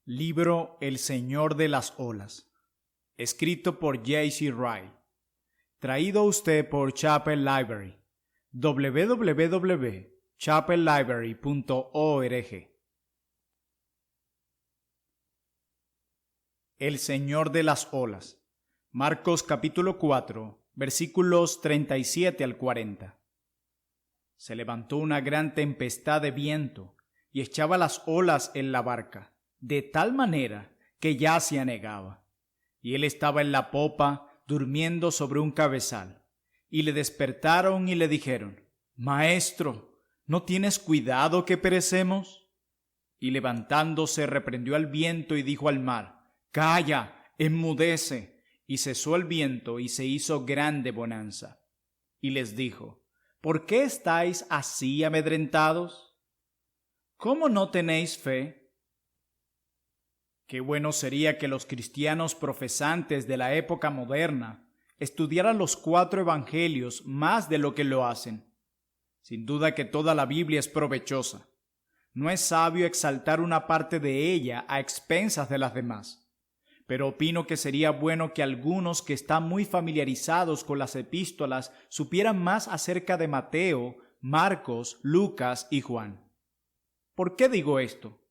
Libro El Señor de las Olas, escrito por J.C. Ryle, traído a usted por Chapel Library, www.chapellibrary.org. El Señor de las Olas, Marcos capítulo 4, versículos 37 al 40. Se levantó una gran tempestad de viento y echaba las olas en la barca, de tal manera que ya se anegaba. Y él estaba en la popa, durmiendo sobre un cabezal. Y le despertaron y le dijeron: Maestro, ¿no tienes cuidado que perecemos? Y levantándose reprendió al viento y dijo al mar: Calla, enmudece. Y cesó el viento y se hizo grande bonanza. Y les dijo: ¿Por qué estáis así amedrentados? ¿Cómo no tenéis fe? Qué bueno sería que los cristianos profesantes de la época moderna estudiaran los 4 evangelios más de lo que lo hacen. Sin duda que toda la Biblia es provechosa. No es sabio exaltar una parte de ella a expensas de las demás. Pero opino que sería bueno que algunos que están muy familiarizados con las epístolas supieran más acerca de Mateo, Marcos, Lucas y Juan. ¿Por qué digo esto?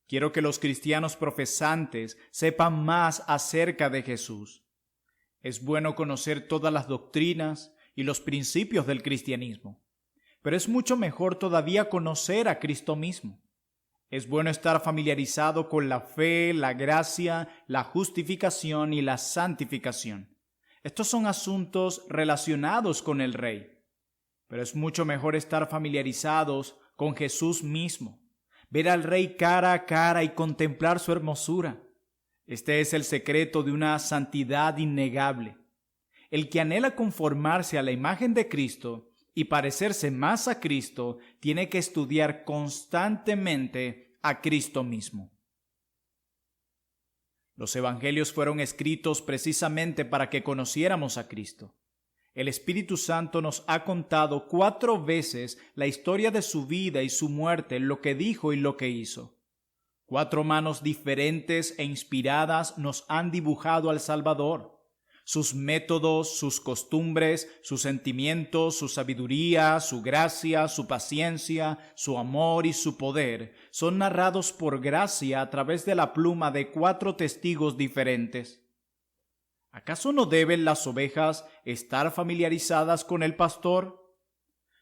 Quiero que los cristianos profesantes sepan más acerca de Jesús. Es bueno conocer todas las doctrinas y los principios del cristianismo, pero es mucho mejor todavía conocer a Cristo mismo. Es bueno estar familiarizado con la fe, la gracia, la justificación y la santificación. Estos son asuntos relacionados con el Rey, pero es mucho mejor estar familiarizados con Jesús mismo. Ver al Rey cara a cara y contemplar su hermosura. Este es el secreto de una santidad innegable. El que anhela conformarse a la imagen de Cristo y parecerse más a Cristo, tiene que estudiar constantemente a Cristo mismo. Los evangelios fueron escritos precisamente para que conociéramos a Cristo. El Espíritu Santo nos ha contado 4 veces la historia de su vida y su muerte, lo que dijo y lo que hizo. 4 manos diferentes e inspiradas nos han dibujado al Salvador. Sus métodos, sus costumbres, sus sentimientos, su sabiduría, su gracia, su paciencia, su amor y su poder son narrados por gracia a través de la pluma de 4 testigos diferentes. ¿Acaso no deben las ovejas estar familiarizadas con el pastor?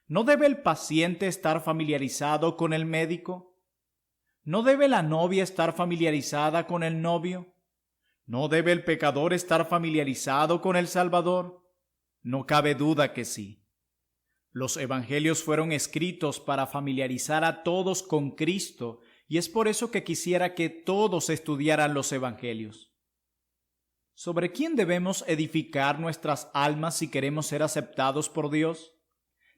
¿No debe el paciente estar familiarizado con el médico? ¿No debe la novia estar familiarizada con el novio? ¿No debe el pecador estar familiarizado con el Salvador? No cabe duda que sí. Los evangelios fueron escritos para familiarizar a todos con Cristo, y es por eso que quisiera que todos estudiaran los evangelios. ¿Sobre quién debemos edificar nuestras almas si queremos ser aceptados por Dios?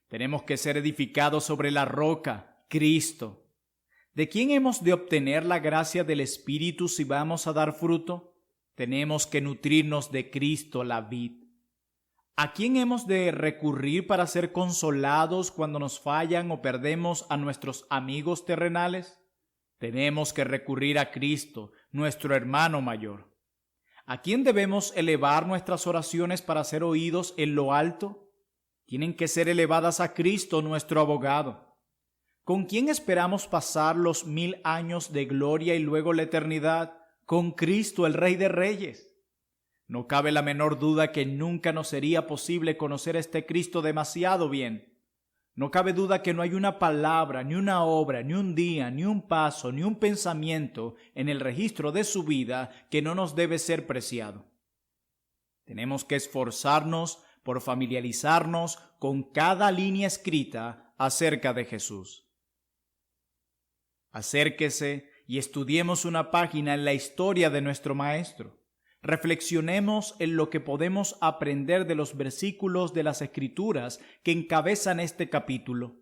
Tenemos que ser edificados sobre la roca, Cristo. ¿De quién hemos de obtener la gracia del Espíritu si vamos a dar fruto? Tenemos que nutrirnos de Cristo, la vid. ¿A quién hemos de recurrir para ser consolados cuando nos fallan o perdemos a nuestros amigos terrenales? Tenemos que recurrir a Cristo, nuestro hermano mayor. ¿A quién debemos elevar nuestras oraciones para ser oídos en lo alto? Tienen que ser elevadas a Cristo, nuestro abogado. ¿Con quién esperamos pasar los 1000 años de gloria y luego la eternidad? Con Cristo, el Rey de Reyes. No cabe la menor duda que nunca nos sería posible conocer a este Cristo demasiado bien. No cabe duda que no hay una palabra, ni una obra, ni un día, ni un paso, ni un pensamiento en el registro de su vida que no nos debe ser preciado. Tenemos que esforzarnos por familiarizarnos con cada línea escrita acerca de Jesús. Acérquese y estudiemos una página en la historia de nuestro Maestro. Reflexionemos en lo que podemos aprender de los versículos de las Escrituras que encabezan este capítulo.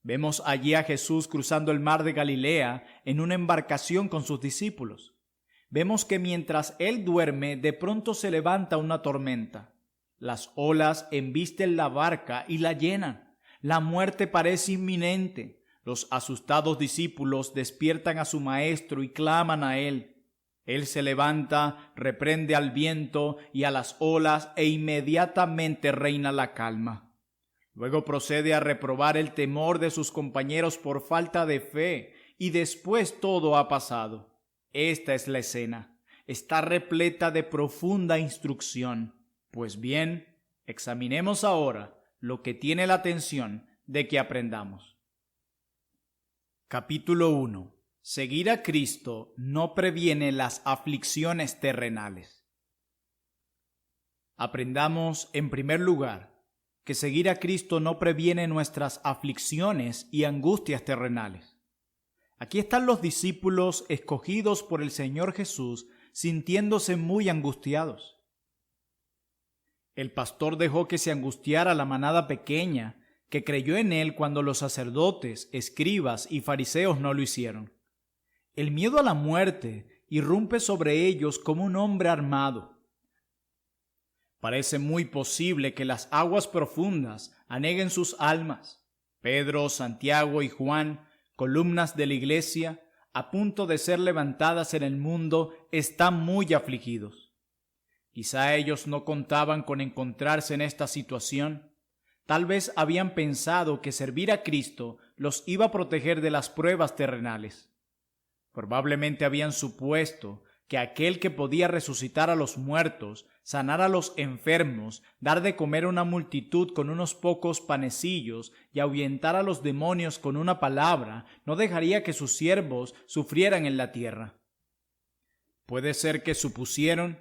Vemos allí a Jesús cruzando el mar de Galilea en una embarcación con sus discípulos. Vemos que mientras él duerme, de pronto se levanta una tormenta. Las olas embisten la barca y la llenan. La muerte parece inminente. Los asustados discípulos despiertan a su maestro y claman a él. Él se levanta, reprende al viento y a las olas e inmediatamente reina la calma. Luego procede a reprobar el temor de sus compañeros por falta de fe y después todo ha pasado. Esta es la escena. Está repleta de profunda instrucción. Pues bien, examinemos ahora lo que tiene la atención de que aprendamos. Capítulo 1. Seguir a Cristo no previene las aflicciones terrenales. Aprendamos, en primer lugar, que seguir a Cristo no previene nuestras aflicciones y angustias terrenales. Aquí están los discípulos escogidos por el Señor Jesús sintiéndose muy angustiados. El pastor dejó que se angustiara la manada pequeña que creyó en él cuando los sacerdotes, escribas y fariseos no lo hicieron. El miedo a la muerte irrumpe sobre ellos como un hombre armado. Parece muy posible que las aguas profundas aneguen sus almas. Pedro, Santiago y Juan, columnas de la iglesia, a punto de ser levantadas en el mundo, están muy afligidos. Quizá ellos no contaban con encontrarse en esta situación. Tal vez habían pensado que servir a Cristo los iba a proteger de las pruebas terrenales. Probablemente habían supuesto que aquel que podía resucitar a los muertos, sanar a los enfermos, dar de comer a una multitud con unos pocos panecillos y ahuyentar a los demonios con una palabra, no dejaría que sus siervos sufrieran en la tierra. Puede ser que supusieron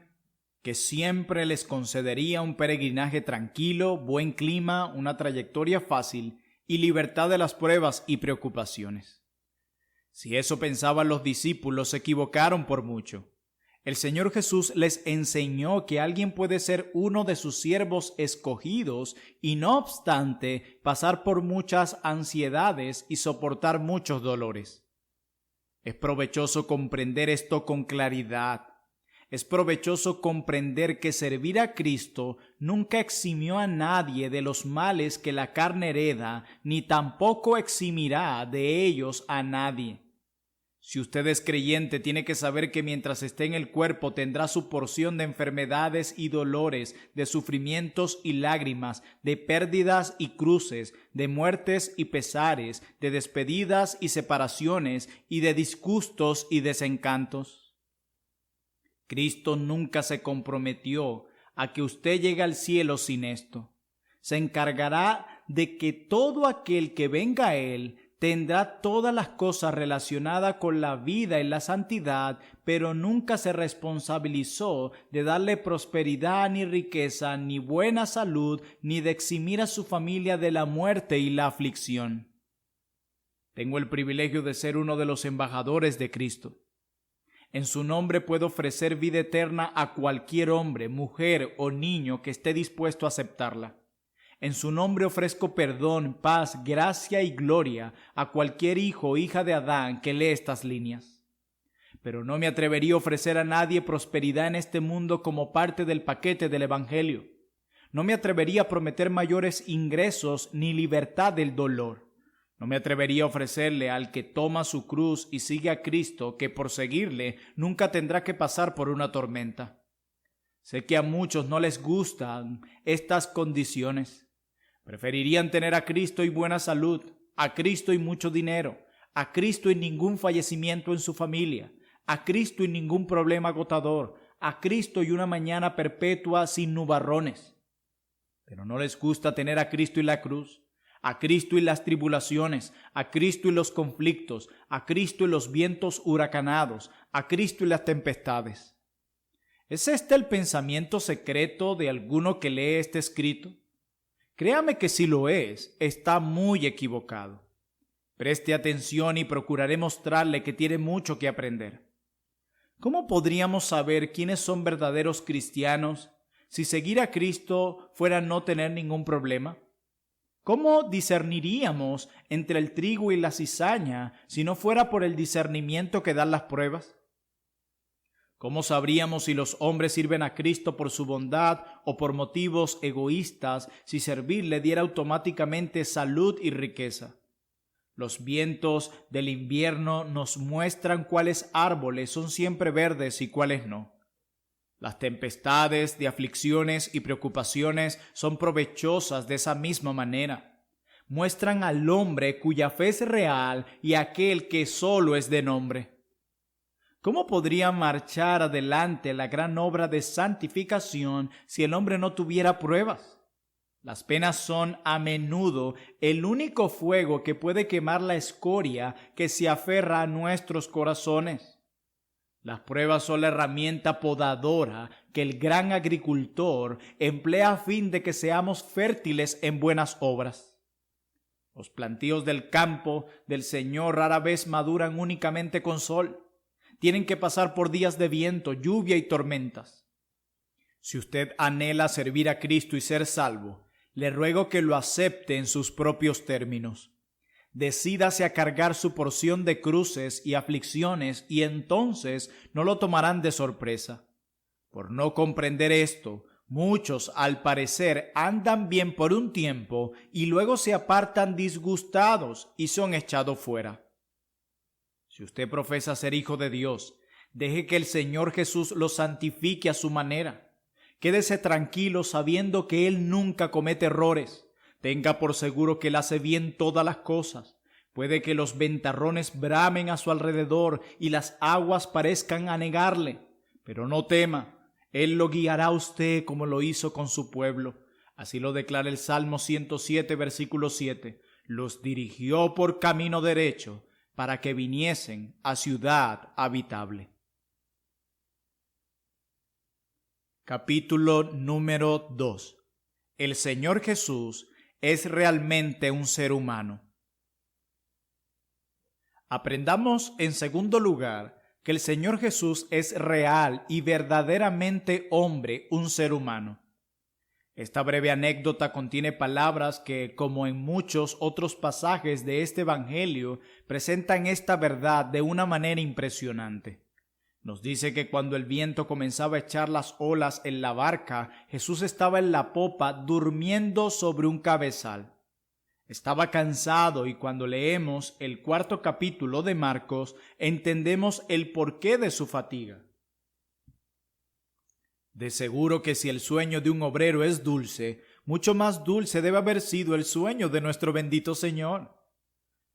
que siempre les concedería un peregrinaje tranquilo, buen clima, una trayectoria fácil y libertad de las pruebas y preocupaciones. Si eso pensaban los discípulos, se equivocaron por mucho. El Señor Jesús les enseñó que alguien puede ser uno de sus siervos escogidos y no obstante pasar por muchas ansiedades y soportar muchos dolores. Es provechoso comprender esto con claridad. Es provechoso comprender que servir a Cristo nunca eximió a nadie de los males que la carne hereda, ni tampoco eximirá de ellos a nadie. Si usted es creyente, tiene que saber que mientras esté en el cuerpo tendrá su porción de enfermedades y dolores, de sufrimientos y lágrimas, de pérdidas y cruces, de muertes y pesares, de despedidas y separaciones, y de disgustos y desencantos. Cristo nunca se comprometió a que usted llegue al cielo sin esto. Se encargará de que todo aquel que venga a Él tendrá todas las cosas relacionadas con la vida y la santidad, pero nunca se responsabilizó de darle prosperidad ni riqueza, ni buena salud, ni de eximir a su familia de la muerte y la aflicción. Tengo el privilegio de ser uno de los embajadores de Cristo. En su nombre puedo ofrecer vida eterna a cualquier hombre, mujer o niño que esté dispuesto a aceptarla. En su nombre ofrezco perdón, paz, gracia y gloria a cualquier hijo o hija de Adán que lee estas líneas. Pero no me atrevería a ofrecer a nadie prosperidad en este mundo como parte del paquete del Evangelio. No me atrevería a prometer mayores ingresos ni libertad del dolor. No me atrevería a ofrecerle al que toma su cruz y sigue a Cristo que por seguirle nunca tendrá que pasar por una tormenta. Sé que a muchos no les gustan estas condiciones. Preferirían tener a Cristo y buena salud, a Cristo y mucho dinero, a Cristo y ningún fallecimiento en su familia, a Cristo y ningún problema agotador, a Cristo y una mañana perpetua sin nubarrones. Pero no les gusta tener a Cristo y la cruz, a Cristo y las tribulaciones, a Cristo y los conflictos, a Cristo y los vientos huracanados, a Cristo y las tempestades. ¿Es este el pensamiento secreto de alguno que lee este escrito? Créame que si lo es, está muy equivocado. Preste atención y procuraré mostrarle que tiene mucho que aprender. ¿Cómo podríamos saber quiénes son verdaderos cristianos si seguir a Cristo fuera no tener ningún problema? ¿Cómo discerniríamos entre el trigo y la cizaña si no fuera por el discernimiento que dan las pruebas? ¿Cómo sabríamos si los hombres sirven a Cristo por su bondad o por motivos egoístas si servir le diera automáticamente salud y riqueza? Los vientos del invierno nos muestran cuáles árboles son siempre verdes y cuáles no. Las tempestades de aflicciones y preocupaciones son provechosas de esa misma manera. Muestran al hombre cuya fe es real y aquel que solo es de nombre. ¿Cómo podría marchar adelante la gran obra de santificación si el hombre no tuviera pruebas? Las penas son a menudo el único fuego que puede quemar la escoria que se aferra a nuestros corazones. Las pruebas son la herramienta podadora que el gran agricultor emplea a fin de que seamos fértiles en buenas obras. Los plantíos del campo del Señor rara vez maduran únicamente con sol. Tienen que pasar por días de viento, lluvia y tormentas. Si usted anhela servir a Cristo y ser salvo, le ruego que lo acepte en sus propios términos. Decídase a cargar su porción de cruces y aflicciones y entonces no lo tomarán de sorpresa. Por no comprender esto, muchos al parecer andan bien por un tiempo y luego se apartan disgustados y son echados fuera. Si usted profesa ser hijo de Dios, deje que el Señor Jesús lo santifique a su manera. Quédese tranquilo sabiendo que Él nunca comete errores. Tenga por seguro que Él hace bien todas las cosas. Puede que los ventarrones bramen a su alrededor y las aguas parezcan anegarle, pero no tema. Él lo guiará a usted como lo hizo con su pueblo. Así lo declara el Salmo 107, versículo 7. Los dirigió por camino derecho para que viniesen a ciudad habitable. Capítulo número 2. El Señor Jesús es realmente un ser humano. Aprendamos, en segundo lugar, que el Señor Jesús es real y verdaderamente hombre, un ser humano. Esta breve anécdota contiene palabras que, como en muchos otros pasajes de este Evangelio, presentan esta verdad de una manera impresionante. Nos dice que cuando el viento comenzaba a echar las olas en la barca, Jesús estaba en la popa durmiendo sobre un cabezal. Estaba cansado y cuando leemos el 4º capítulo de Marcos, entendemos el porqué de su fatiga. De seguro que si el sueño de un obrero es dulce, mucho más dulce debe haber sido el sueño de nuestro bendito Señor.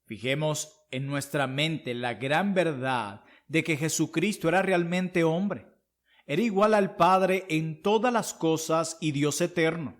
Fijemos en nuestra mente la gran verdad de que Jesucristo era realmente hombre. Era igual al Padre en todas las cosas y Dios eterno,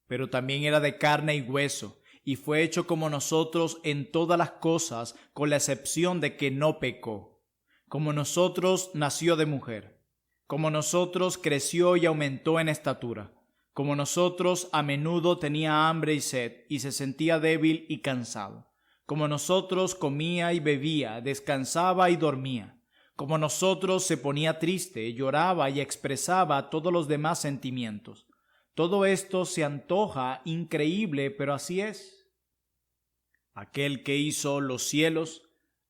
pero también era de carne y hueso, y fue hecho como nosotros en todas las cosas, con la excepción de que no pecó. Como nosotros nació de mujer, como nosotros creció y aumentó en estatura, como nosotros a menudo tenía hambre y sed, y se sentía débil y cansado, como nosotros comía y bebía, descansaba y dormía. Como nosotros se ponía triste, lloraba y expresaba todos los demás sentimientos. Todo esto se antoja increíble, pero así es. Aquel que hizo los cielos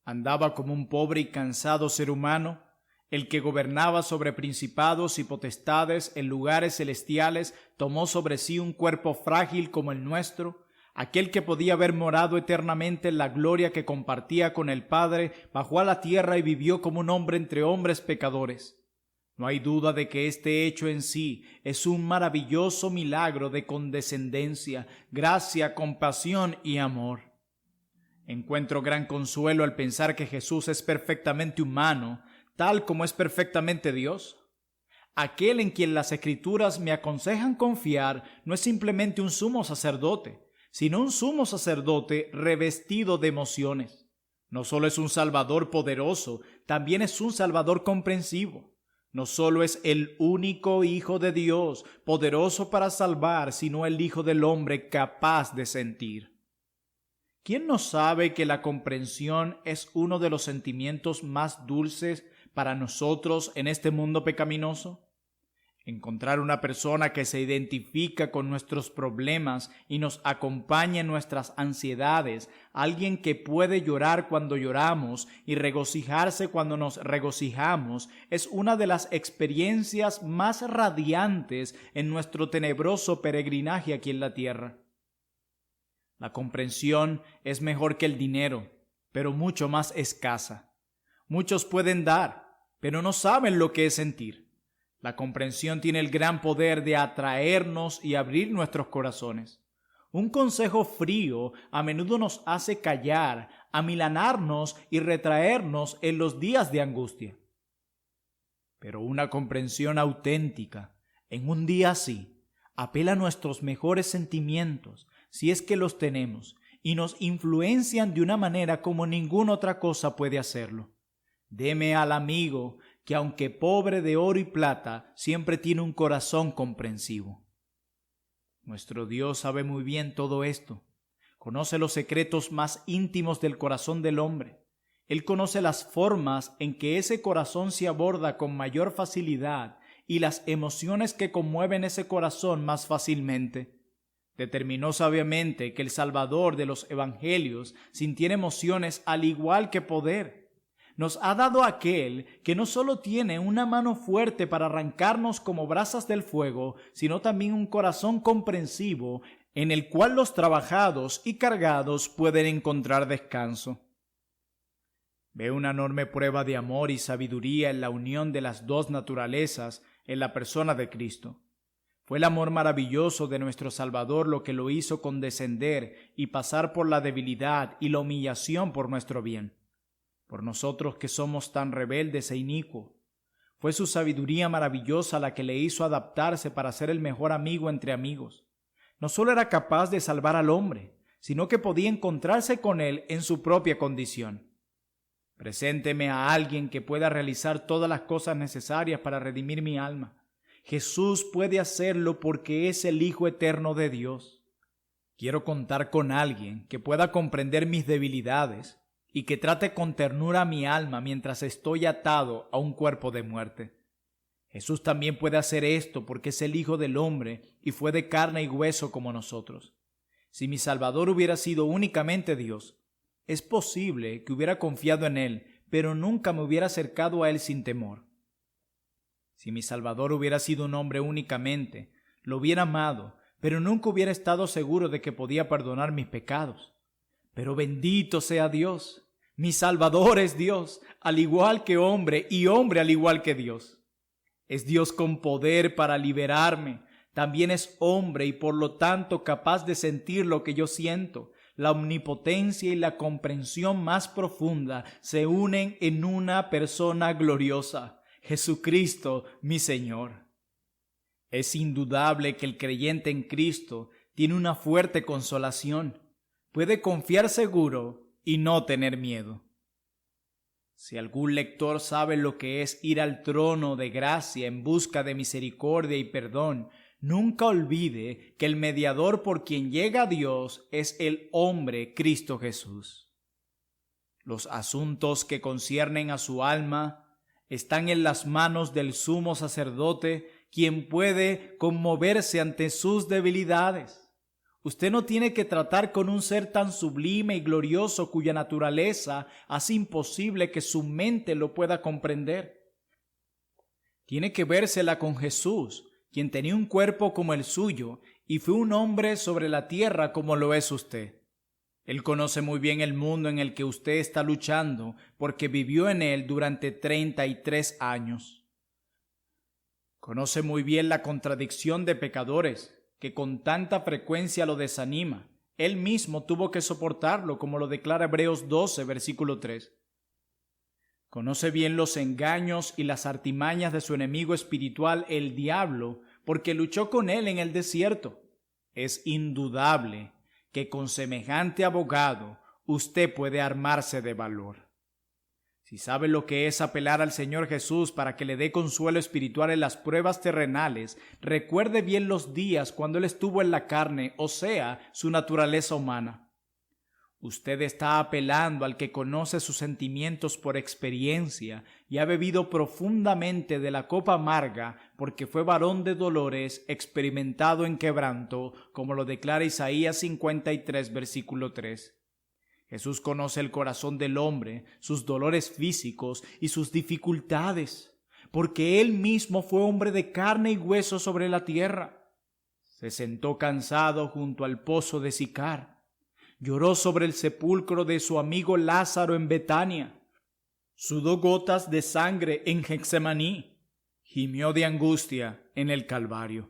andaba como un pobre y cansado ser humano. El que gobernaba sobre principados y potestades en lugares celestiales tomó sobre sí un cuerpo frágil como el nuestro. Aquel que podía haber morado eternamente en la gloria que compartía con el Padre, bajó a la tierra y vivió como un hombre entre hombres pecadores. No hay duda de que este hecho en sí es un maravilloso milagro de condescendencia, gracia, compasión y amor. Encuentro gran consuelo al pensar que Jesús es perfectamente humano, tal como es perfectamente Dios. Aquel en quien las Escrituras me aconsejan confiar no es simplemente un sumo sacerdote, sino un sumo sacerdote revestido de emociones. No solo es un Salvador poderoso, también es un Salvador comprensivo. No solo es el único Hijo de Dios, poderoso para salvar, sino el Hijo del hombre capaz de sentir. ¿Quién no sabe que la comprensión es uno de los sentimientos más dulces para nosotros en este mundo pecaminoso? Encontrar una persona que se identifica con nuestros problemas y nos acompaña en nuestras ansiedades, alguien que puede llorar cuando lloramos y regocijarse cuando nos regocijamos, es una de las experiencias más radiantes en nuestro tenebroso peregrinaje aquí en la tierra. La comprensión es mejor que el dinero, pero mucho más escasa. Muchos pueden dar, pero no saben lo que es sentir. La comprensión tiene el gran poder de atraernos y abrir nuestros corazones. Un consejo frío a menudo nos hace callar, amilanarnos y retraernos en los días de angustia. Pero una comprensión auténtica, en un día así, apela a nuestros mejores sentimientos, si es que los tenemos, y nos influencian de una manera como ninguna otra cosa puede hacerlo. Deme al amigo que, aunque pobre de oro y plata, siempre tiene un corazón comprensivo. Nuestro Dios sabe muy bien todo esto. Conoce los secretos más íntimos del corazón del hombre. Él conoce las formas en que ese corazón se aborda con mayor facilidad y las emociones que conmueven ese corazón más fácilmente. Determinó sabiamente que el Salvador de los Evangelios sintiera emociones al igual que poder. Nos ha dado aquel que no solo tiene una mano fuerte para arrancarnos como brasas del fuego, sino también un corazón comprensivo en el cual los trabajados y cargados pueden encontrar descanso. Ve una enorme prueba de amor y sabiduría en la unión de las dos naturalezas en la persona de Cristo. Fue el amor maravilloso de nuestro Salvador lo que lo hizo condescender y pasar por la debilidad y la humillación por nuestro bien. Por nosotros que somos tan rebeldes e inicuos. Fue su sabiduría maravillosa la que le hizo adaptarse para ser el mejor amigo entre amigos. No solo era capaz de salvar al hombre, sino que podía encontrarse con él en su propia condición. Presénteme a alguien que pueda realizar todas las cosas necesarias para redimir mi alma. Jesús puede hacerlo porque es el Hijo eterno de Dios. Quiero contar con alguien que pueda comprender mis debilidades y que trate con ternura mi alma mientras estoy atado a un cuerpo de muerte. Jesús también puede hacer esto porque es el Hijo del Hombre y fue de carne y hueso como nosotros. Si mi Salvador hubiera sido únicamente Dios, es posible que hubiera confiado en Él, pero nunca me hubiera acercado a Él sin temor. Si mi Salvador hubiera sido un hombre únicamente, lo hubiera amado, pero nunca hubiera estado seguro de que podía perdonar mis pecados. Pero bendito sea Dios, mi Salvador es Dios, al igual que hombre, y hombre al igual que Dios. Es Dios con poder para liberarme, también es hombre y por lo tanto capaz de sentir lo que yo siento. La omnipotencia y la comprensión más profunda se unen en una persona gloriosa, Jesucristo, mi Señor. Es indudable que el creyente en Cristo tiene una fuerte consolación. Puede confiar seguro y no tener miedo. Si algún lector sabe lo que es ir al trono de gracia en busca de misericordia y perdón, nunca olvide que el mediador por quien llega a Dios es el hombre Cristo Jesús. Los asuntos que conciernen a su alma están en las manos del sumo sacerdote, quien puede conmoverse ante sus debilidades. Usted no tiene que tratar con un ser tan sublime y glorioso cuya naturaleza hace imposible que su mente lo pueda comprender. Tiene que vérsela con Jesús, quien tenía un cuerpo como el suyo y fue un hombre sobre la tierra como lo es usted. Él conoce muy bien el mundo en el que usted está luchando porque vivió en él durante 33 años. Conoce muy bien la contradicción de pecadores que con tanta frecuencia lo desanima. Él mismo tuvo que soportarlo, como lo declara Hebreos 12, versículo 3. Conoce bien los engaños y las artimañas de su enemigo espiritual, el diablo, porque luchó con él en el desierto. Es indudable que con semejante abogado usted puede armarse de valor. Si sabe lo que es apelar al Señor Jesús para que le dé consuelo espiritual en las pruebas terrenales, recuerde bien los días cuando Él estuvo en la carne, o sea, su naturaleza humana. Usted está apelando al que conoce sus sentimientos por experiencia y ha bebido profundamente de la copa amarga porque fue varón de dolores, experimentado en quebranto, como lo declara Isaías 53, versículo 3. Jesús conoce el corazón del hombre, sus dolores físicos y sus dificultades, porque Él mismo fue hombre de carne y hueso sobre la tierra. Se sentó cansado junto al pozo de Sicar. Lloró sobre el sepulcro de su amigo Lázaro en Betania. Sudó gotas de sangre en Getsemaní. Gimió de angustia en el Calvario.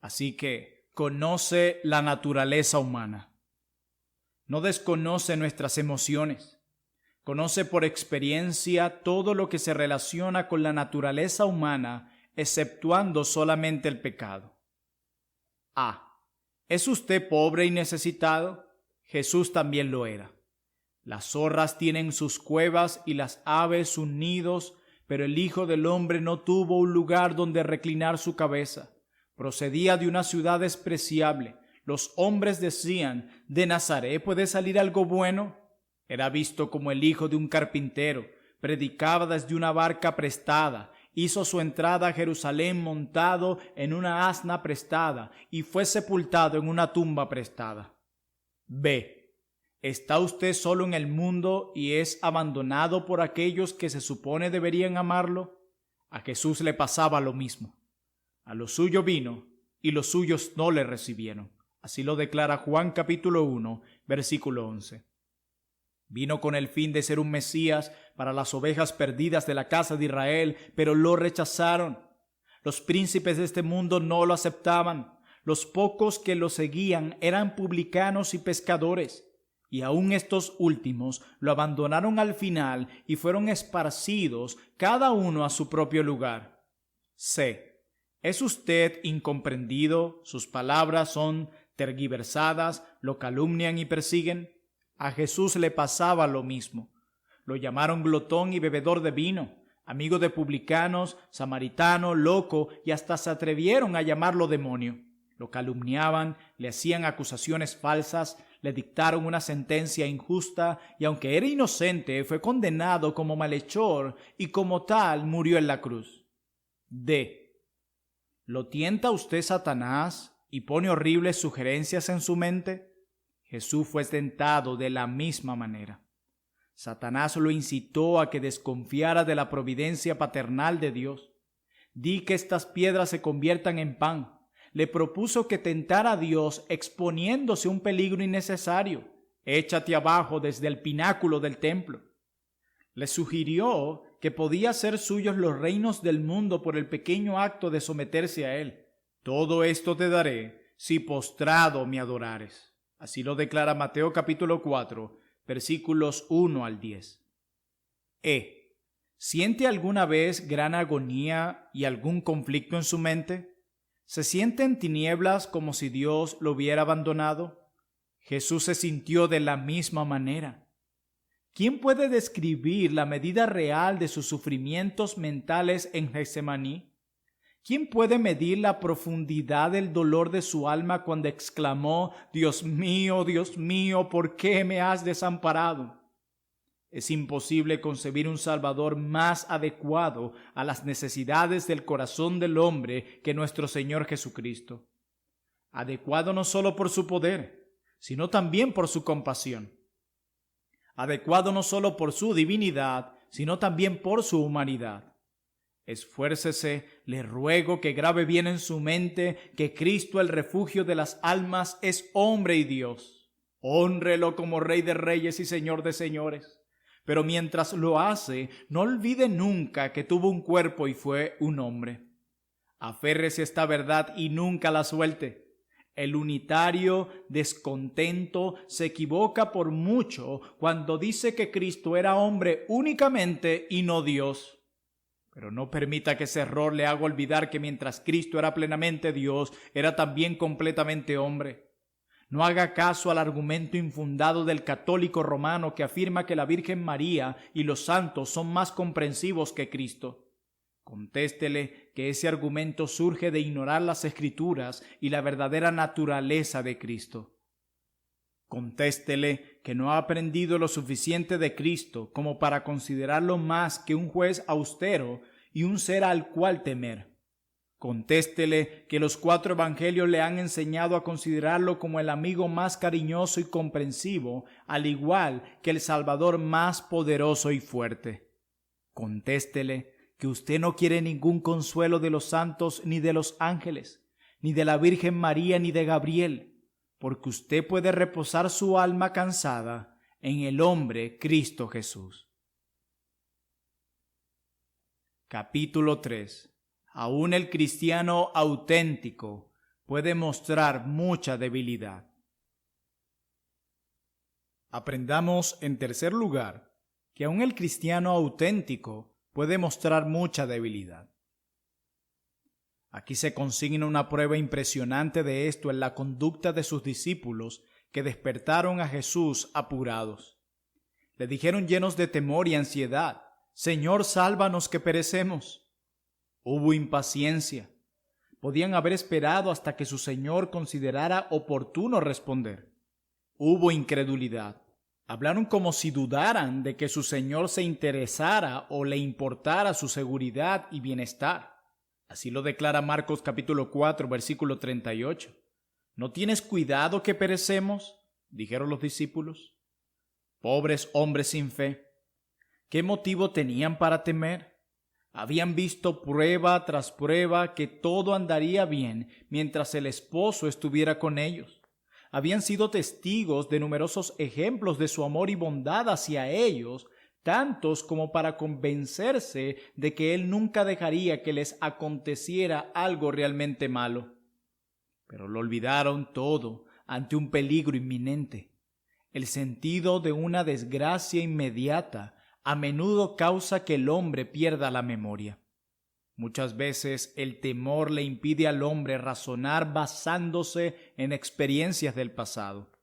Así que conoce la naturaleza humana. No desconoce nuestras emociones. Conoce por experiencia todo lo que se relaciona con la naturaleza humana, exceptuando solamente el pecado. A. ¿Es usted pobre y necesitado? Jesús también lo era. Las zorras tienen sus cuevas y las aves sus nidos, pero el Hijo del Hombre no tuvo un lugar donde reclinar su cabeza. Procedía de una ciudad despreciable. Los hombres decían, ¿de Nazaret puede salir algo bueno? Era visto como el hijo de un carpintero. Predicaba desde una barca prestada. Hizo su entrada a Jerusalén montado en una asna prestada y fue sepultado en una tumba prestada. B. ¿Está usted solo en el mundo y es abandonado por aquellos que se supone deberían amarlo? A Jesús le pasaba lo mismo. A lo suyo vino y los suyos no le recibieron. Así lo declara Juan capítulo 1, versículo 11. Vino con el fin de ser un Mesías para las ovejas perdidas de la casa de Israel, pero lo rechazaron. Los príncipes de este mundo no lo aceptaban. Los pocos que lo seguían eran publicanos y pescadores, y aun estos últimos lo abandonaron al final y fueron esparcidos cada uno a su propio lugar. C. ¿Es usted incomprendido? Sus palabras son tergiversadas, lo calumnian y persiguen. A Jesús le pasaba lo mismo. Lo llamaron glotón y bebedor de vino, amigo de publicanos, samaritano, loco, y hasta se atrevieron a llamarlo demonio. Lo calumniaban, le hacían acusaciones falsas, le dictaron una sentencia injusta, y aunque era inocente, fue condenado como malhechor y como tal murió en la cruz. D. ¿Lo tienta usted Satanás y pone horribles sugerencias en su mente? Jesús fue tentado de la misma manera. Satanás lo incitó a que desconfiara de la providencia paternal de Dios. Di que estas piedras se conviertan en pan. Le propuso que tentara a Dios exponiéndose a un peligro innecesario. Échate abajo desde el pináculo del templo. Le sugirió que podía ser suyos los reinos del mundo por el pequeño acto de someterse a él. Todo esto te daré si postrado me adorares. Así lo declara Mateo capítulo 4, versículos 1 al 10. E. ¿Siente alguna vez gran agonía y algún conflicto en su mente? ¿Se siente en tinieblas como si Dios lo hubiera abandonado? Jesús se sintió de la misma manera. ¿Quién puede describir la medida real de sus sufrimientos mentales en Getsemaní? ¿Quién puede medir la profundidad del dolor de su alma cuando exclamó, Dios mío, ¿por qué me has desamparado? Es imposible concebir un Salvador más adecuado a las necesidades del corazón del hombre que nuestro Señor Jesucristo. Adecuado no solo por su poder, sino también por su compasión. Adecuado no solo por su divinidad, sino también por su humanidad. Esfuércese, le ruego que grabe bien en su mente que Cristo, el refugio de las almas, es hombre y Dios. Hónrelo como Rey de Reyes y Señor de Señores. Pero mientras lo hace, no olvide nunca que tuvo un cuerpo y fue un hombre. Aférrese a esta verdad y nunca la suelte. El unitario descontento se equivoca por mucho cuando dice que Cristo era hombre únicamente y no Dios. Pero no permita que ese error le haga olvidar que mientras Cristo era plenamente Dios, era también completamente hombre. No haga caso al argumento infundado del católico romano que afirma que la Virgen María y los santos son más comprensivos que Cristo. Contéstele que ese argumento surge de ignorar las Escrituras y la verdadera naturaleza de Cristo. Contéstele que no ha aprendido lo suficiente de Cristo como para considerarlo más que un juez austero y un ser al cual temer. Contéstele que los 4 evangelios le han enseñado a considerarlo como el amigo más cariñoso y comprensivo, al igual que el Salvador más poderoso y fuerte. Contéstele que usted no quiere ningún consuelo de los santos ni de los ángeles, ni de la Virgen María ni de Gabriel. porque usted puede reposar su alma cansada en el hombre Cristo Jesús. Capítulo 3. Aún el cristiano auténtico puede mostrar mucha debilidad. Aprendamos, en tercer lugar, que aún el cristiano auténtico puede mostrar mucha debilidad. Aquí se consigna una prueba impresionante de esto en la conducta de sus discípulos que despertaron a Jesús apurados. Le dijeron llenos de temor y ansiedad: «Señor, sálvanos que perecemos». Hubo impaciencia. Podían haber esperado hasta que su Señor considerara oportuno responder. Hubo incredulidad. Hablaron como si dudaran de que su Señor se interesara o le importara su seguridad y bienestar. Así lo declara Marcos capítulo 4, versículo 38. «¿No tienes cuidado que perecemos?», dijeron los discípulos. Pobres hombres sin fe. ¿Qué motivo tenían para temer? Habían visto prueba tras prueba que todo andaría bien mientras el esposo estuviera con ellos. Habían sido testigos de numerosos ejemplos de su amor y bondad hacia ellos, tantos como para convencerse de que Él nunca dejaría que les aconteciera algo realmente malo. Pero lo olvidaron todo ante un peligro inminente. El sentido de una desgracia inmediata a menudo causa que el hombre pierda la memoria. Muchas veces el temor le impide al hombre razonar basándose en experiencias del pasado.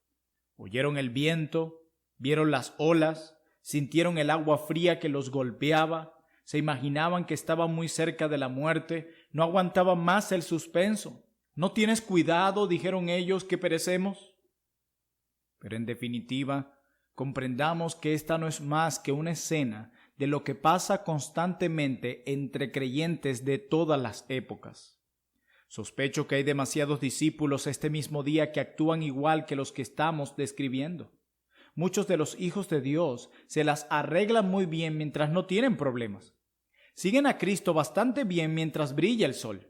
Oyeron el viento, vieron las olas, sintieron el agua fría que los golpeaba, se imaginaban que estaban muy cerca de la muerte, no aguantaban más el suspenso. «¿No tienes cuidado?», dijeron ellos, «que perecemos». Pero en definitiva, comprendamos que esta no es más que una escena de lo que pasa constantemente entre creyentes de todas las épocas. Sospecho que hay demasiados discípulos este mismo día que actúan igual que los que estamos describiendo. Muchos de los hijos de Dios se las arreglan muy bien mientras no tienen problemas. Siguen a Cristo bastante bien mientras brilla el sol.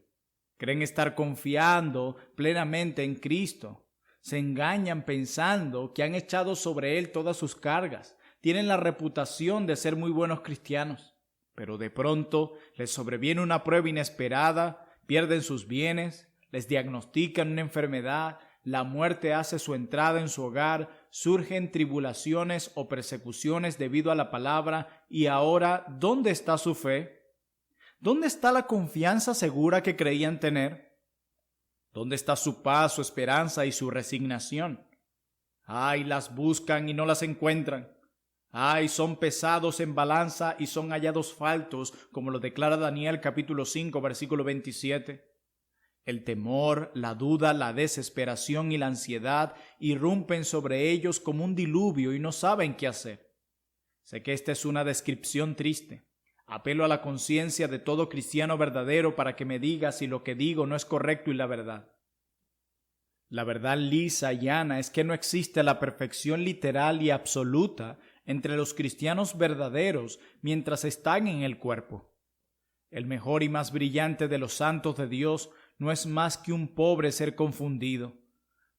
Creen estar confiando plenamente en Cristo. Se engañan pensando que han echado sobre Él todas sus cargas. Tienen la reputación de ser muy buenos cristianos. Pero de pronto les sobreviene una prueba inesperada, pierden sus bienes, les diagnostican una enfermedad, la muerte hace su entrada en su hogar, surgen tribulaciones o persecuciones debido a la palabra, y ahora, ¿dónde está su fe? ¿Dónde está la confianza segura que creían tener? ¿Dónde está su paz, su esperanza y su resignación? ¡Ay, las buscan y no las encuentran! ¡Ay, son pesados en balanza y son hallados faltos!, como lo declara Daniel capítulo 5, versículo 27. El temor, la duda, la desesperación y la ansiedad irrumpen sobre ellos como un diluvio y no saben qué hacer. Sé que esta es una descripción triste. Apelo a la conciencia de todo cristiano verdadero para que me diga si lo que digo no es correcto y la verdad. La verdad lisa y llana es que no existe la perfección literal y absoluta entre los cristianos verdaderos mientras están en el cuerpo. El mejor y más brillante de los santos de Dios no es más que un pobre ser confundido.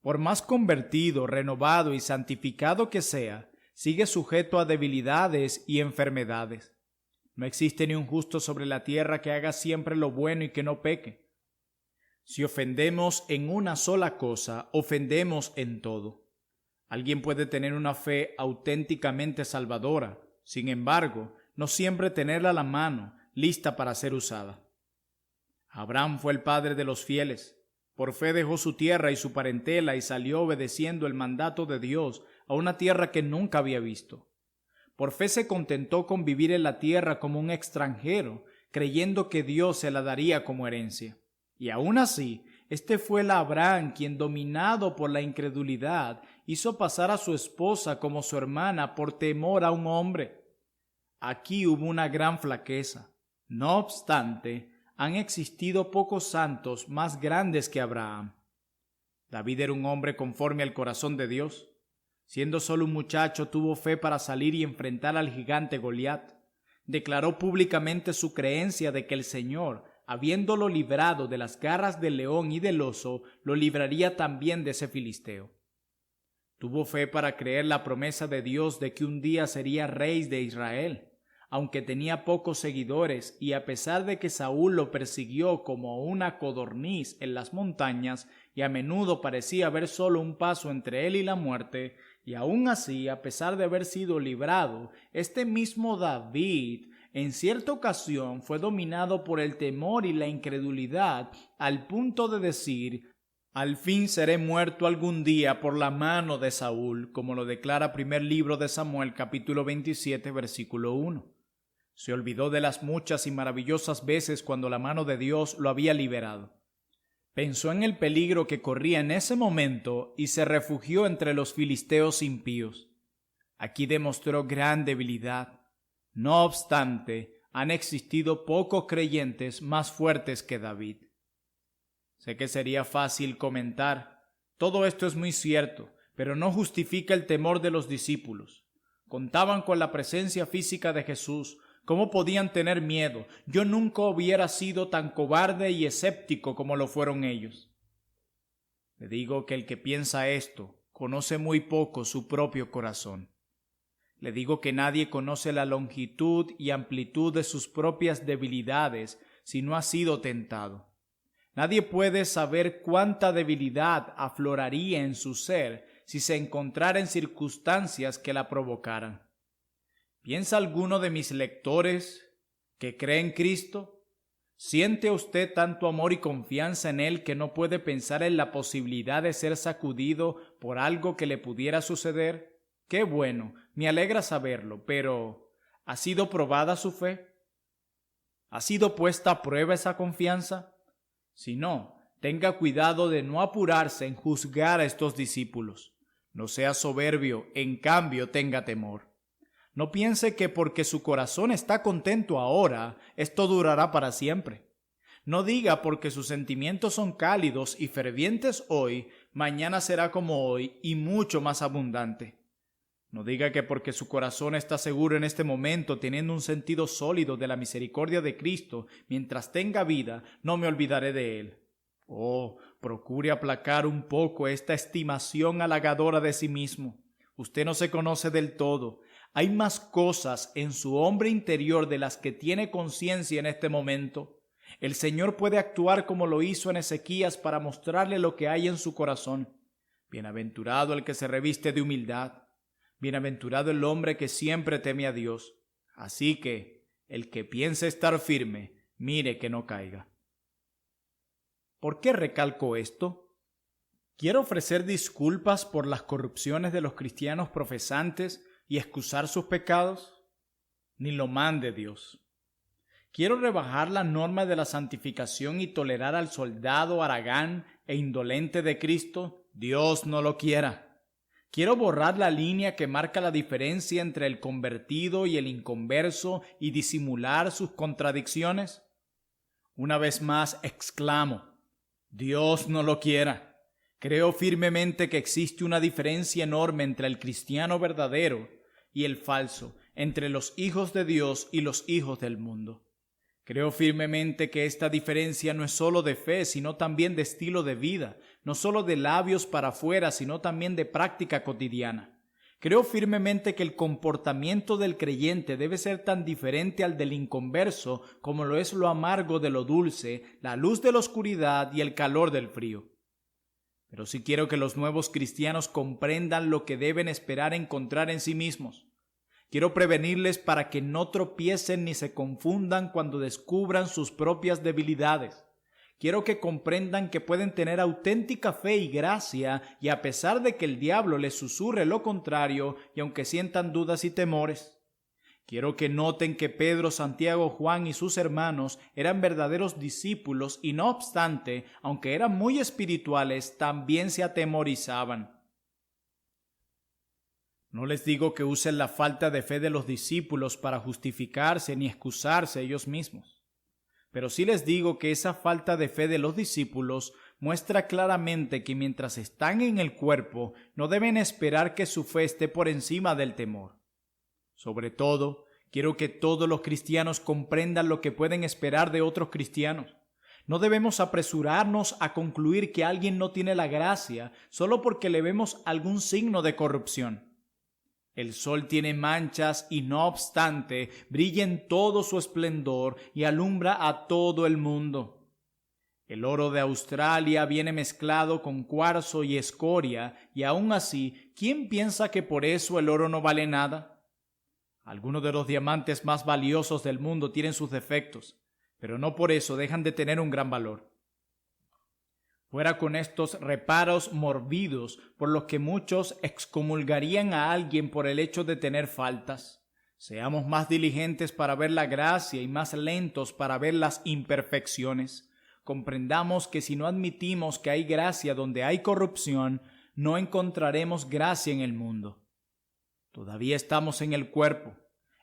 Por más convertido, renovado y santificado que sea, sigue sujeto a debilidades y enfermedades. No existe ni un justo sobre la tierra que haga siempre lo bueno y que no peque. Si ofendemos en una sola cosa, ofendemos en todo. Alguien puede tener una fe auténticamente salvadora, sin embargo, no siempre tenerla a la mano, lista para ser usada. Abraham fue el padre de los fieles. Por fe dejó su tierra y su parentela y salió obedeciendo el mandato de Dios a una tierra que nunca había visto. Por fe se contentó con vivir en la tierra como un extranjero, creyendo que Dios se la daría como herencia. Y aún así, este fue el Abraham quien, dominado por la incredulidad, hizo pasar a su esposa como su hermana por temor a un hombre. Aquí hubo una gran flaqueza. No obstante, han existido pocos santos más grandes que Abraham. David era un hombre conforme al corazón de Dios. Siendo solo un muchacho, tuvo fe para salir y enfrentar al gigante Goliat. Declaró públicamente su creencia de que el Señor, habiéndolo librado de las garras del león y del oso, lo libraría también de ese filisteo. Tuvo fe para creer la promesa de Dios de que un día sería rey de Israel, aunque tenía pocos seguidores y a pesar de que Saúl lo persiguió como una codorniz en las montañas y a menudo parecía haber solo un paso entre él y la muerte, y aún así, a pesar de haber sido librado, este mismo David en cierta ocasión fue dominado por el temor y la incredulidad al punto de decir: al fin seré muerto algún día por la mano de Saúl, como lo declara primer libro de Samuel, capítulo 27, versículo 1. Se olvidó de las muchas y maravillosas veces cuando la mano de Dios lo había liberado. Pensó en el peligro que corría en ese momento y se refugió entre los filisteos impíos. Aquí demostró gran debilidad. No obstante, han existido pocos creyentes más fuertes que David. Sé que sería fácil comentar: todo esto es muy cierto, pero no justifica el temor de los discípulos. Contaban con la presencia física de Jesús. ¿Cómo podían tener miedo? Yo nunca hubiera sido tan cobarde y escéptico como lo fueron ellos. Le digo que el que piensa esto conoce muy poco su propio corazón. Le digo que nadie conoce la longitud y amplitud de sus propias debilidades si no ha sido tentado. Nadie puede saber cuánta debilidad afloraría en su ser si se encontrara en circunstancias que la provocaran. ¿Piensa alguno de mis lectores que cree en Cristo? ¿Siente usted tanto amor y confianza en Él que no puede pensar en la posibilidad de ser sacudido por algo que le pudiera suceder? ¡Qué bueno! Me alegra saberlo, pero ¿ha sido probada su fe? ¿Ha sido puesta a prueba esa confianza? Si no, tenga cuidado de no apurarse en juzgar a estos discípulos. No sea soberbio, en cambio tenga temor. No piense que porque su corazón está contento ahora, esto durará para siempre. No diga porque sus sentimientos son cálidos y fervientes hoy, mañana será como hoy y mucho más abundante. No diga que porque su corazón está seguro en este momento, teniendo un sentido sólido de la misericordia de Cristo, mientras tenga vida, no me olvidaré de Él. Oh, procure aplacar un poco esta estimación halagadora de sí mismo. Usted no se conoce del todo. Hay más cosas en su hombre interior de las que tiene conciencia en este momento. El Señor puede actuar como lo hizo en Ezequías para mostrarle lo que hay en su corazón. Bienaventurado el que se reviste de humildad. Bienaventurado el hombre que siempre teme a Dios. Así que, el que piense estar firme, mire que no caiga. ¿Por qué recalco esto? ¿Quiero ofrecer disculpas por las corrupciones de los cristianos profesantes y excusar sus pecados? Ni lo mande Dios. ¿Quiero rebajar la norma de la santificación y tolerar al soldado haragán e indolente de Cristo? Dios no lo quiera. ¿Quiero borrar la línea que marca la diferencia entre el convertido y el inconverso y disimular sus contradicciones? Una vez más exclamo: Dios no lo quiera. Creo firmemente que existe una diferencia enorme entre el cristiano verdadero y el falso, entre los hijos de Dios y los hijos del mundo. Creo firmemente que esta diferencia no es solo de fe, sino también de estilo de vida, no solo de labios para afuera, sino también de práctica cotidiana. Creo firmemente que el comportamiento del creyente debe ser tan diferente al del inconverso como lo es lo amargo de lo dulce, la luz de la oscuridad y el calor del frío. Pero sí quiero que los nuevos cristianos comprendan lo que deben esperar encontrar en sí mismos. Quiero prevenirles para que no tropiecen ni se confundan cuando descubran sus propias debilidades. Quiero que comprendan que pueden tener auténtica fe y gracia y a pesar de que el diablo les susurre lo contrario y aunque sientan dudas y temores. Quiero que noten que Pedro, Santiago, Juan y sus hermanos eran verdaderos discípulos y no obstante, aunque eran muy espirituales, también se atemorizaban. No les digo que usen la falta de fe de los discípulos para justificarse ni excusarse ellos mismos. Pero sí les digo que esa falta de fe de los discípulos muestra claramente que mientras están en el cuerpo no deben esperar que su fe esté por encima del temor. Sobre todo, quiero que todos los cristianos comprendan lo que pueden esperar de otros cristianos. No debemos apresurarnos a concluir que alguien no tiene la gracia solo porque le vemos algún signo de corrupción. El sol tiene manchas y no obstante brilla en todo su esplendor y alumbra a todo el mundo. El oro de Australia viene mezclado con cuarzo y escoria y aún así, ¿quién piensa que por eso el oro no vale nada? Algunos de los diamantes más valiosos del mundo tienen sus defectos, pero no por eso dejan de tener un gran valor. Fuera con estos reparos morbidos por los que muchos excomulgarían a alguien por el hecho de tener faltas. Seamos más diligentes para ver la gracia y más lentos para ver las imperfecciones. Comprendamos que si no admitimos que hay gracia donde hay corrupción, no encontraremos gracia en el mundo. Todavía estamos en el cuerpo.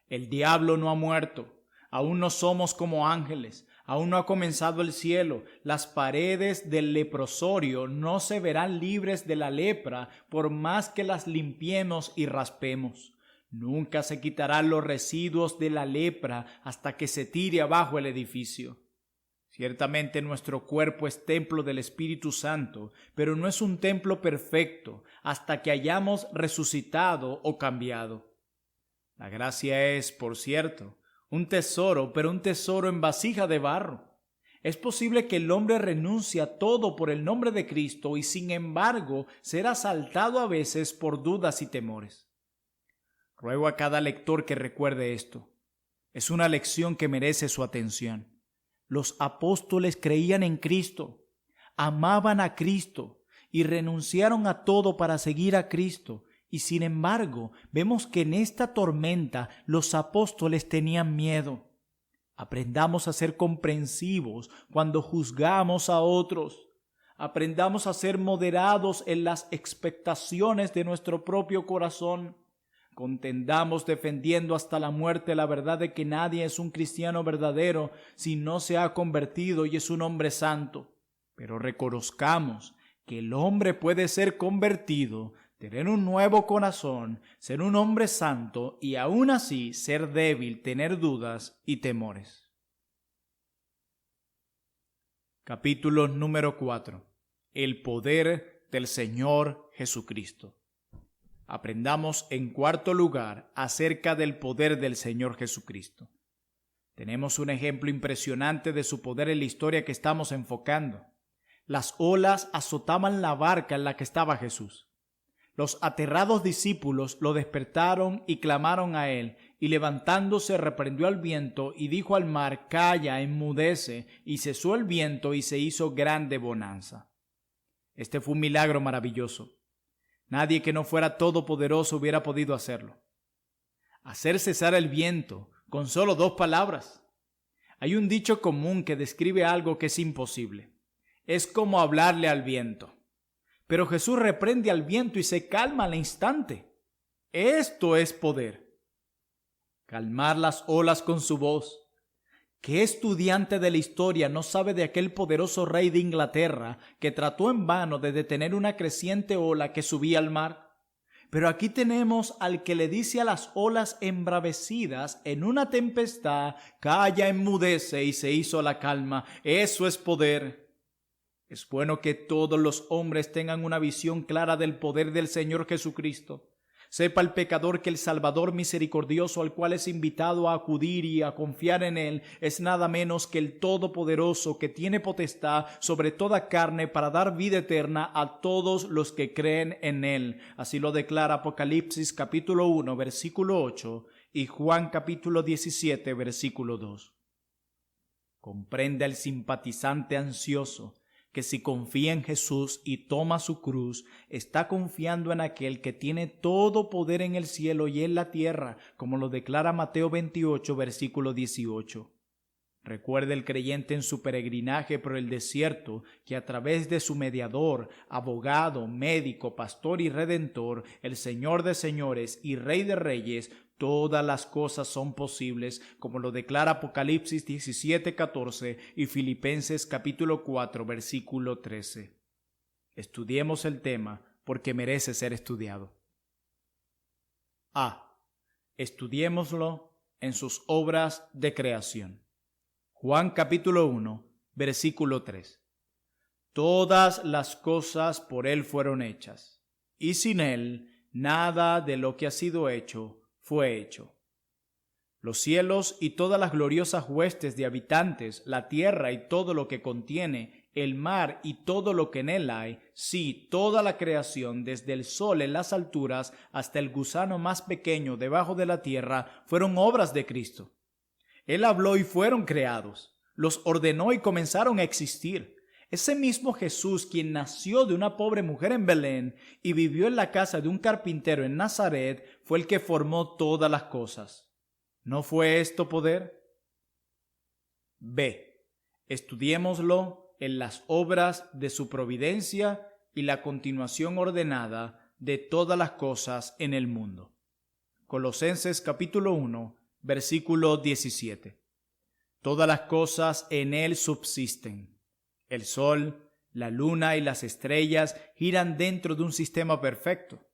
El diablo no ha muerto. Aún no somos como ángeles. Aún no ha comenzado el cielo. Las paredes del leprosorio no se verán libres de la lepra por más que las limpiemos y raspemos. Nunca se quitarán los residuos de la lepra hasta que se tire abajo el edificio. Ciertamente nuestro cuerpo es templo del Espíritu Santo, pero no es un templo perfecto hasta que hayamos resucitado o cambiado. La gracia es, por cierto, un tesoro, pero un tesoro en vasija de barro. Es posible que el hombre renuncie a todo por el nombre de Cristo y sin embargo ser asaltado a veces por dudas y temores. Ruego a cada lector que recuerde esto. Es una lección que merece su atención. Los apóstoles creían en Cristo, amaban a Cristo y renunciaron a todo para seguir a Cristo. Y sin embargo, vemos que en esta tormenta los apóstoles tenían miedo. Aprendamos a ser comprensivos cuando juzgamos a otros. Aprendamos a ser moderados en las expectaciones de nuestro propio corazón. Contendamos defendiendo hasta la muerte la verdad de que nadie es un cristiano verdadero si no se ha convertido y es un hombre santo. Pero reconozcamos que el hombre puede ser convertido, tener un nuevo corazón, ser un hombre santo y aún así ser débil, tener dudas y temores. Capítulo número 4. El poder del Señor Jesucristo. Aprendamos en cuarto lugar acerca del poder del Señor Jesucristo. Tenemos un ejemplo impresionante de su poder en la historia que estamos enfocando. Las olas azotaban la barca en la que estaba Jesús. Los aterrados discípulos lo despertaron y clamaron a él, y levantándose reprendió al viento y dijo al mar: «Calla, enmudece», y cesó el viento y se hizo grande bonanza. Este fue un milagro maravilloso. Nadie que no fuera todopoderoso hubiera podido hacerlo. Hacer cesar el viento con solo 2 palabras. Hay un dicho común que describe algo que es imposible. Es como hablarle al viento. Pero Jesús reprende al viento y se calma al instante. Esto es poder. Calmar las olas con su voz. ¿Qué estudiante de la historia no sabe de aquel poderoso rey de Inglaterra que trató en vano de detener una creciente ola que subía al mar? Pero aquí tenemos al que le dice a las olas embravecidas en una tempestad: «Calla, enmudece», y se hizo la calma. Eso es poder. Es bueno que todos los hombres tengan una visión clara del poder del Señor Jesucristo. Sepa el pecador que el Salvador misericordioso al cual es invitado a acudir y a confiar en él es nada menos que el Todopoderoso que tiene potestad sobre toda carne para dar vida eterna a todos los que creen en él. Así lo declara Apocalipsis capítulo 1 versículo 8 y Juan capítulo 17 versículo 2. Comprende al simpatizante ansioso que si confía en Jesús y toma su cruz, está confiando en aquel que tiene todo poder en el cielo y en la tierra, como lo declara Mateo 28, versículo 18. Recuerde el creyente en su peregrinaje por el desierto que a través de su mediador, abogado, médico, pastor y redentor, el Señor de señores y Rey de reyes, todas las cosas son posibles, como lo declara Apocalipsis 17:14 y Filipenses capítulo 4, versículo 13. Estudiemos el tema porque merece ser estudiado. A. Estudiémoslo en sus obras de creación. Juan capítulo 1, versículo 3. Todas las cosas por Él fueron hechas, y sin Él nada de lo que ha sido hecho fue hecho. Los cielos y todas las gloriosas huestes de habitantes, la tierra y todo lo que contiene, el mar y todo lo que en él hay, sí, toda la creación, desde el sol en las alturas hasta el gusano más pequeño debajo de la tierra, fueron obras de Cristo. Él habló y fueron creados, los ordenó y comenzaron a existir. Ese mismo Jesús, quien nació de una pobre mujer en Belén y vivió en la casa de un carpintero en Nazaret, fue el que formó todas las cosas. ¿No fue esto poder? B. Estudiémoslo en las obras de su providencia y la continuación ordenada de todas las cosas en el mundo. Colosenses capítulo 1, versículo 17. Todas las cosas en él subsisten. El sol, la luna y las estrellas giran dentro de un sistema perfecto.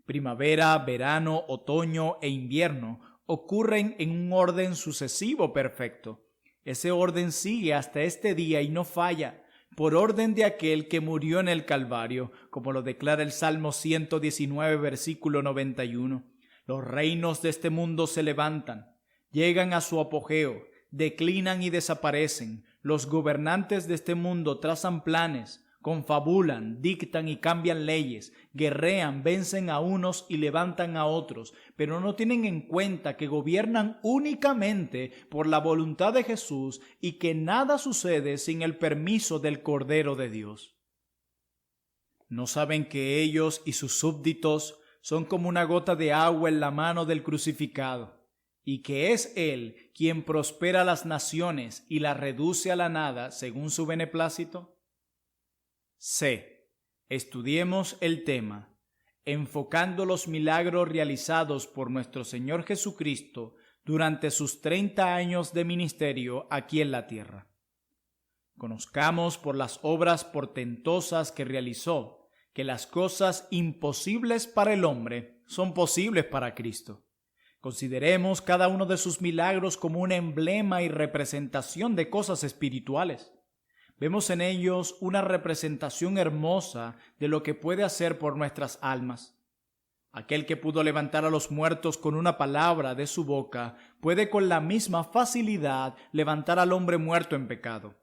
Primavera, verano, otoño e invierno ocurren en un orden sucesivo perfecto. Ese orden sigue hasta este día y no falla, por orden de aquel que murió en el Calvario, como lo declara el Salmo 119, versículo 91. Los reinos de este mundo se levantan, llegan a su apogeo, declinan y desaparecen. Los gobernantes de este mundo trazan planes, confabulan, dictan y cambian leyes, guerrean, vencen a unos y levantan a otros, pero no tienen en cuenta que gobiernan únicamente por la voluntad de Jesús y que nada sucede sin el permiso del Cordero de Dios. ¿No saben que ellos y sus súbditos son como una gota de agua en la mano del crucificado, y que es Él quien prospera a las naciones y las reduce a la nada según su beneplácito? C. Estudiemos el tema, enfocando los milagros realizados por nuestro Señor Jesucristo durante sus 30 años de ministerio aquí en la tierra. Conozcamos por las obras portentosas que realizó que las cosas imposibles para el hombre son posibles para Cristo. Consideremos cada uno de sus milagros como un emblema y representación de cosas espirituales. Vemos en ellos una representación hermosa de lo que puede hacer por nuestras almas. Aquel que pudo levantar a los muertos con una palabra de su boca, puede con la misma facilidad levantar al hombre muerto en pecado.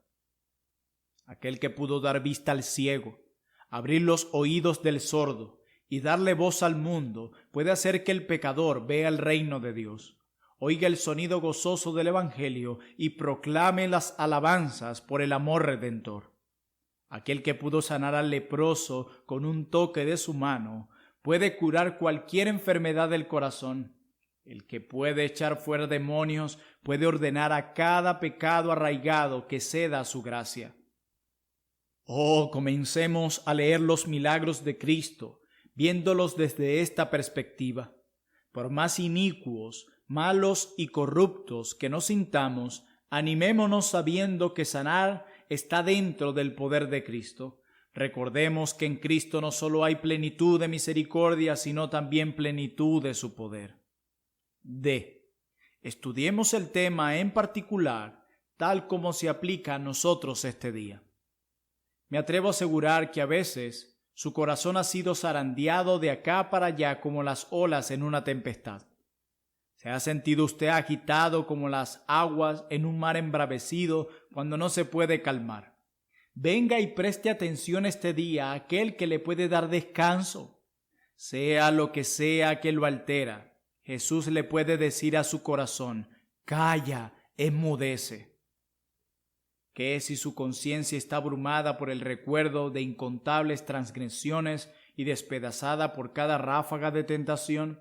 Aquel que pudo dar vista al ciego, abrir los oídos del sordo y darle voz al mundo, puede hacer que el pecador vea el reino de Dios, oiga el sonido gozoso del Evangelio y proclame las alabanzas por el amor redentor. Aquel que pudo sanar al leproso con un toque de su mano, puede curar cualquier enfermedad del corazón. El que puede echar fuera demonios, puede ordenar a cada pecado arraigado que ceda a su gracia. Oh, comencemos a leer los milagros de Cristo, viéndolos desde esta perspectiva. Por más inicuos, malos y corruptos que nos sintamos, animémonos sabiendo que sanar está dentro del poder de Cristo. Recordemos que en Cristo no solo hay plenitud de misericordia, sino también plenitud de su poder. D. Estudiemos el tema en particular, tal como se aplica a nosotros este día. Me atrevo a asegurar que a veces su corazón ha sido zarandeado de acá para allá como las olas en una tempestad. ¿Se ha sentido usted agitado como las aguas en un mar embravecido cuando no se puede calmar? Venga y preste atención este día a aquel que le puede dar descanso. Sea lo que sea que lo altera, Jesús le puede decir a su corazón: calla, enmudece. ¿Qué si su conciencia está abrumada por el recuerdo de incontables transgresiones y despedazada por cada ráfaga de tentación?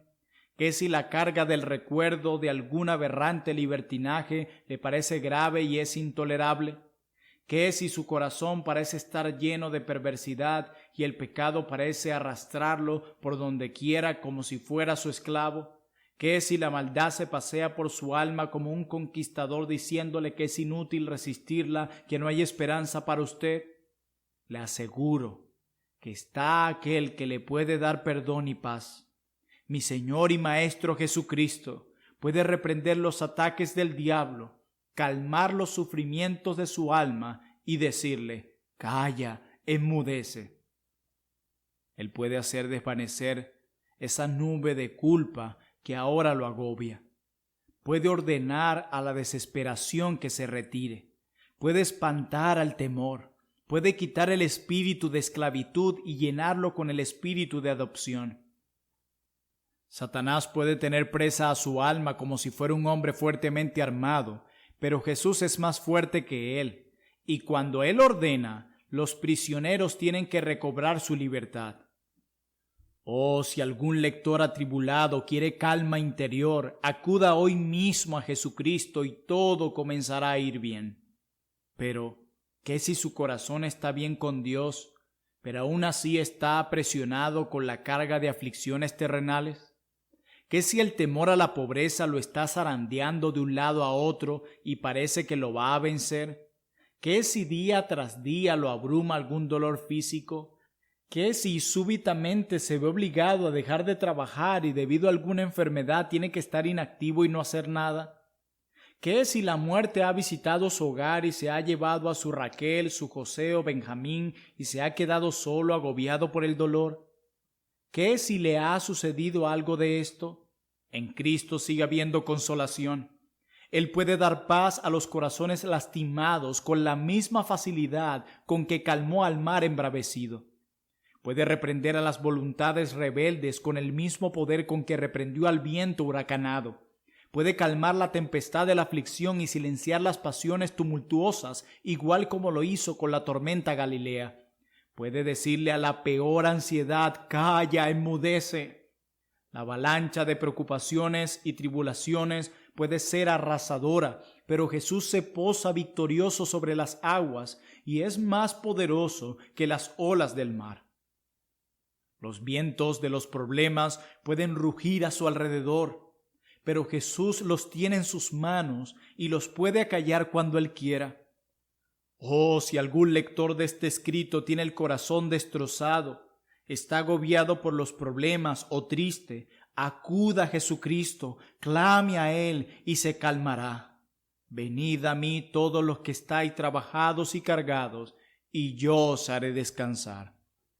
¿Qué si la carga del recuerdo de algún aberrante libertinaje le parece grave y es intolerable? ¿Qué si su corazón parece estar lleno de perversidad y el pecado parece arrastrarlo por donde quiera como si fuera su esclavo? ¿Qué si la maldad se pasea por su alma como un conquistador diciéndole que es inútil resistirla, que no hay esperanza para usted? Le aseguro que está aquel que le puede dar perdón y paz. Mi Señor y Maestro Jesucristo puede reprender los ataques del diablo, calmar los sufrimientos de su alma y decirle: calla, enmudece. Él puede hacer desvanecer esa nube de culpa que ahora lo agobia. Puede ordenar a la desesperación que se retire. Puede espantar al temor. Puede quitar el espíritu de esclavitud y llenarlo con el espíritu de adopción. Satanás puede tener presa a su alma como si fuera un hombre fuertemente armado, pero Jesús es más fuerte que él, y cuando él ordena, los prisioneros tienen que recobrar su libertad. Oh, si algún lector atribulado quiere calma interior, acuda hoy mismo a Jesucristo y todo comenzará a ir bien. Pero, ¿qué si su corazón está bien con Dios, pero aún así está presionado con la carga de aflicciones terrenales? ¿Qué si el temor a la pobreza lo está zarandeando de un lado a otro y parece que lo va a vencer? ¿Qué si día tras día lo abruma algún dolor físico? ¿Qué si súbitamente se ve obligado a dejar de trabajar y debido a alguna enfermedad tiene que estar inactivo y no hacer nada? ¿Qué si la muerte ha visitado su hogar y se ha llevado a su Raquel, su José o Benjamín y se ha quedado solo, agobiado por el dolor? ¿Qué si le ha sucedido algo de esto? En Cristo sigue habiendo consolación. Él puede dar paz a los corazones lastimados con la misma facilidad con que calmó al mar embravecido. Puede reprender a las voluntades rebeldes con el mismo poder con que reprendió al viento huracanado. Puede calmar la tempestad de la aflicción y silenciar las pasiones tumultuosas, igual como lo hizo con la tormenta Galilea. Puede decirle a la peor ansiedad: calla, enmudece. La avalancha de preocupaciones y tribulaciones puede ser arrasadora, pero Jesús se posa victorioso sobre las aguas y es más poderoso que las olas del mar. Los vientos de los problemas pueden rugir a su alrededor, pero Jesús los tiene en sus manos y los puede acallar cuando Él quiera. Oh, si algún lector de este escrito tiene el corazón destrozado, está agobiado por los problemas o triste, acuda a Jesucristo, clame a Él y se calmará. Venid a mí todos los que estáis trabajados y cargados, y yo os haré descansar.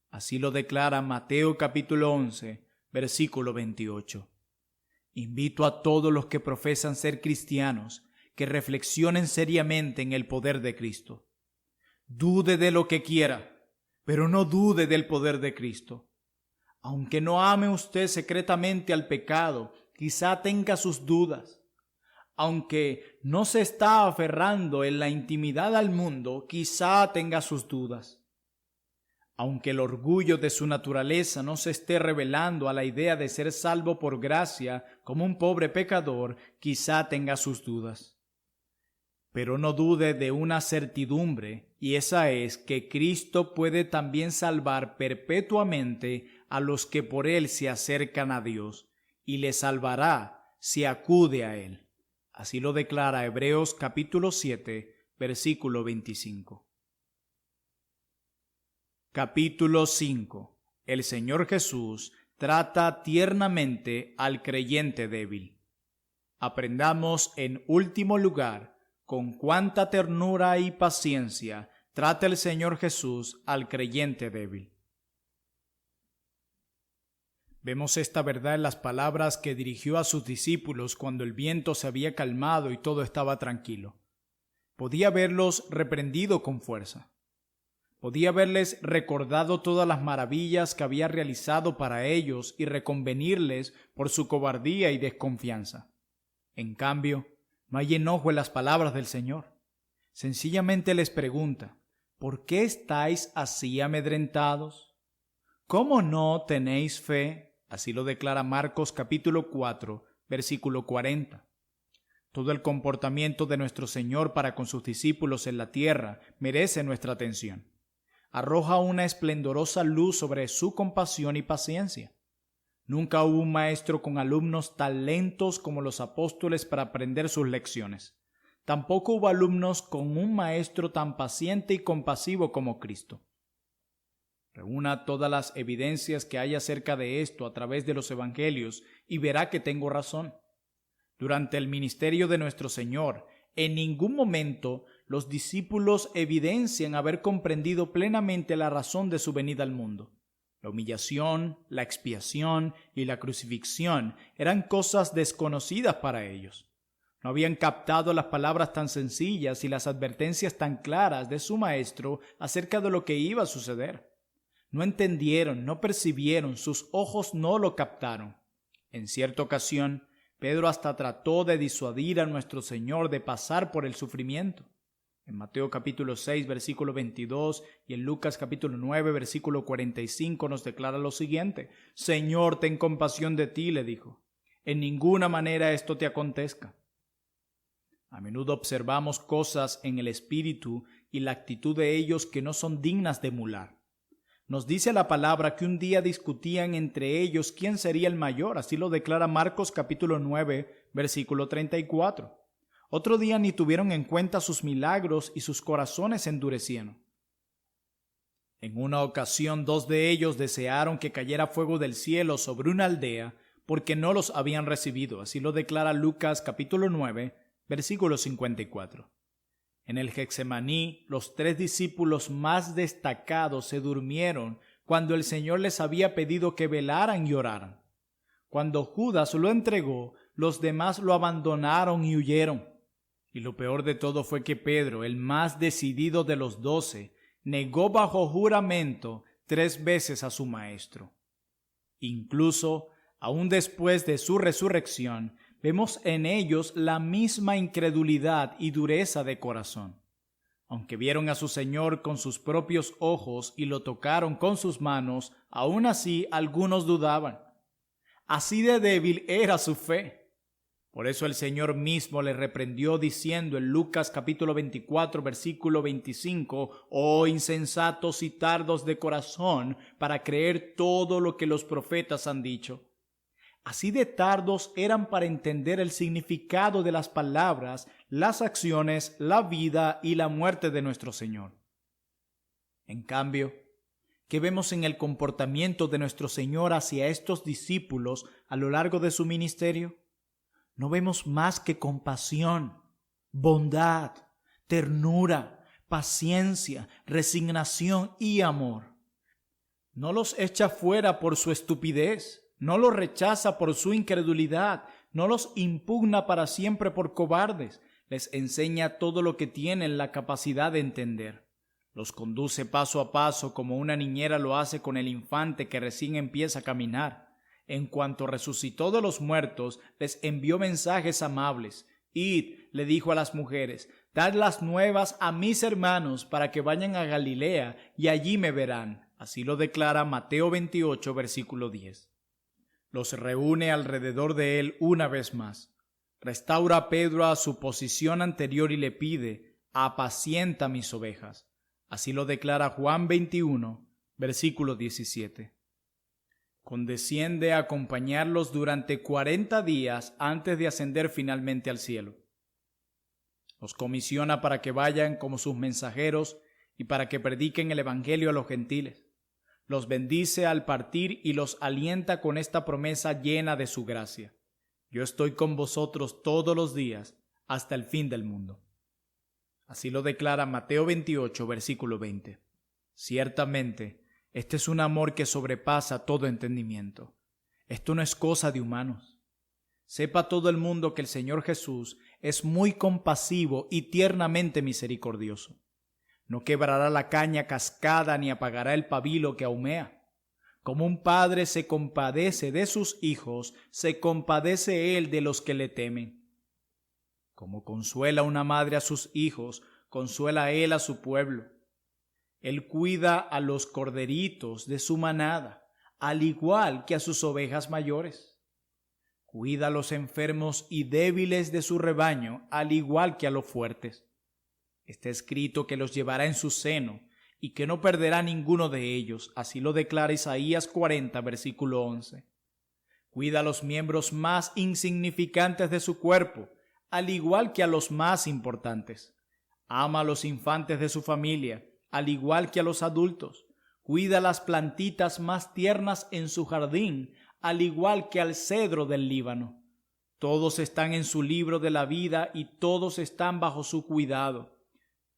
Así lo declara Mateo capítulo 11, versículo 28. Invito a todos los que profesan ser cristianos que reflexionen seriamente en el poder de Cristo. Dude de lo que quiera, pero no dude del poder de Cristo. Aunque no ame usted secretamente al pecado, quizá tenga sus dudas. Aunque no se está aferrando en la intimidad al mundo, quizá tenga sus dudas. Aunque el orgullo de su naturaleza no se esté revelando a la idea de ser salvo por gracia como un pobre pecador, quizá tenga sus dudas. Pero no dude de una certidumbre, y esa es que Cristo puede también salvar perpetuamente a los que por Él se acercan a Dios, y le salvará si acude a Él. Así lo declara Hebreos capítulo 7, versículo 25. Capítulo 5. El Señor Jesús trata tiernamente al creyente débil. Aprendamos en último lugar con cuánta ternura y paciencia trata el Señor Jesús al creyente débil. Vemos esta verdad en las palabras que dirigió a sus discípulos cuando el viento se había calmado y todo estaba tranquilo. Podía haberlos reprendido con fuerza. Podía haberles recordado todas las maravillas que había realizado para ellos y reconvenirles por su cobardía y desconfianza. En cambio, no hay enojo en las palabras del Señor. Sencillamente les pregunta: ¿por qué estáis así amedrentados? ¿Cómo no tenéis fe? Así lo declara Marcos capítulo 4, versículo 40. Todo el comportamiento de nuestro Señor para con sus discípulos en la tierra merece nuestra atención. Arroja una esplendorosa luz sobre su compasión y paciencia. Nunca hubo un maestro con alumnos tan lentos como los apóstoles para aprender sus lecciones. Tampoco hubo alumnos con un maestro tan paciente y compasivo como Cristo. Reúna todas las evidencias que hay acerca de esto a través de los evangelios y verá que tengo razón. Durante el ministerio de nuestro Señor, en ningún momento los discípulos evidencian haber comprendido plenamente la razón de su venida al mundo. La humillación, la expiación y la crucifixión eran cosas desconocidas para ellos. No habían captado las palabras tan sencillas y las advertencias tan claras de su maestro acerca de lo que iba a suceder. No entendieron, no percibieron, sus ojos no lo captaron. En cierta ocasión, Pedro hasta trató de disuadir a nuestro Señor de pasar por el sufrimiento. En Mateo capítulo 6, versículo 22 y en Lucas capítulo 9, versículo 45 nos declara lo siguiente: Señor, ten compasión de ti, le dijo. En ninguna manera esto te acontezca. A menudo observamos cosas en el espíritu y la actitud de ellos que no son dignas de emular. Nos dice la palabra que un día discutían entre ellos quién sería el mayor, así lo declara Marcos capítulo 9, versículo 34. Otro día ni tuvieron en cuenta sus milagros y sus corazones se endurecieron. En una ocasión, 2 de ellos desearon que cayera fuego del cielo sobre una aldea porque no los habían recibido, así lo declara Lucas capítulo 9, versículo 54. En el Getsemaní, los 3 discípulos más destacados se durmieron cuando el Señor les había pedido que velaran y oraran. Cuando Judas lo entregó, los demás lo abandonaron y huyeron. Y lo peor de todo fue que Pedro, el más decidido de los 12, negó bajo juramento 3 veces a su maestro. Incluso, aún después de su resurrección, vemos en ellos la misma incredulidad y dureza de corazón. Aunque vieron a su Señor con sus propios ojos y lo tocaron con sus manos, aún así algunos dudaban. Así de débil era su fe. Por eso el Señor mismo le reprendió diciendo en Lucas capítulo 24, versículo 25, «Oh insensatos y tardos de corazón, para creer todo lo que los profetas han dicho». Así de tardos eran para entender el significado de las palabras, las acciones, la vida y la muerte de nuestro Señor. En cambio, ¿qué vemos en el comportamiento de nuestro Señor hacia estos discípulos a lo largo de su ministerio? No vemos más que compasión, bondad, ternura, paciencia, resignación y amor. No los echa fuera por su estupidez. No los rechaza por su incredulidad, no los impugna para siempre por cobardes, les enseña todo lo que tienen la capacidad de entender. Los conduce paso a paso como una niñera lo hace con el infante que recién empieza a caminar. En cuanto resucitó de los muertos, les envió mensajes amables. «Id», le dijo a las mujeres, «dad las nuevas a mis hermanos para que vayan a Galilea y allí me verán». Así lo declara Mateo 28, versículo 10. Los reúne alrededor de él una vez más. Restaura a Pedro a su posición anterior y le pide: «Apacienta mis ovejas». Así lo declara Juan 21, versículo 17. Condesciende a acompañarlos durante 40 días antes de ascender finalmente al cielo. Los comisiona para que vayan como sus mensajeros y para que prediquen el evangelio a los gentiles. Los bendice al partir y los alienta con esta promesa llena de su gracia: «Yo estoy con vosotros todos los días hasta el fin del mundo». Así lo declara Mateo 28, versículo 20. Ciertamente, este es un amor que sobrepasa todo entendimiento. Esto no es cosa de humanos. Sepa todo el mundo que el Señor Jesús es muy compasivo y tiernamente misericordioso. No quebrará la caña cascada ni apagará el pabilo que ahumea. Como un padre se compadece de sus hijos, se compadece él de los que le temen. Como consuela una madre a sus hijos, consuela él a su pueblo. Él cuida a los corderitos de su manada, al igual que a sus ovejas mayores. Cuida a los enfermos y débiles de su rebaño, al igual que a los fuertes. Está escrito que los llevará en su seno y que no perderá ninguno de ellos. Así lo declara Isaías 40, versículo 11. Cuida a los miembros más insignificantes de su cuerpo, al igual que a los más importantes. Ama a los infantes de su familia, al igual que a los adultos. Cuida a las plantitas más tiernas en su jardín, al igual que al cedro del Líbano. Todos están en su libro de la vida y todos están bajo su cuidado.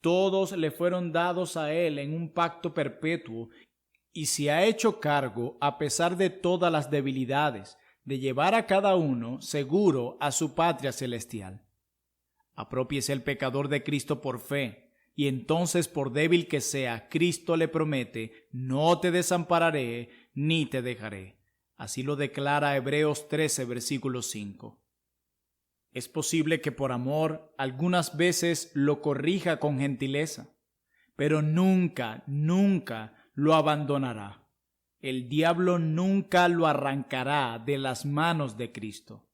Todos le fueron dados a él en un pacto perpetuo y se ha hecho cargo, a pesar de todas las debilidades, de llevar a cada uno seguro a su patria celestial. Apropiese el pecador de Cristo por fe, y entonces, por débil que sea, Cristo le promete: no te desampararé ni te dejaré. Así lo declara Hebreos 13, versículo 5. Es posible que por amor algunas veces lo corrija con gentileza, pero nunca, nunca lo abandonará. El diablo nunca lo arrancará de las manos de Cristo.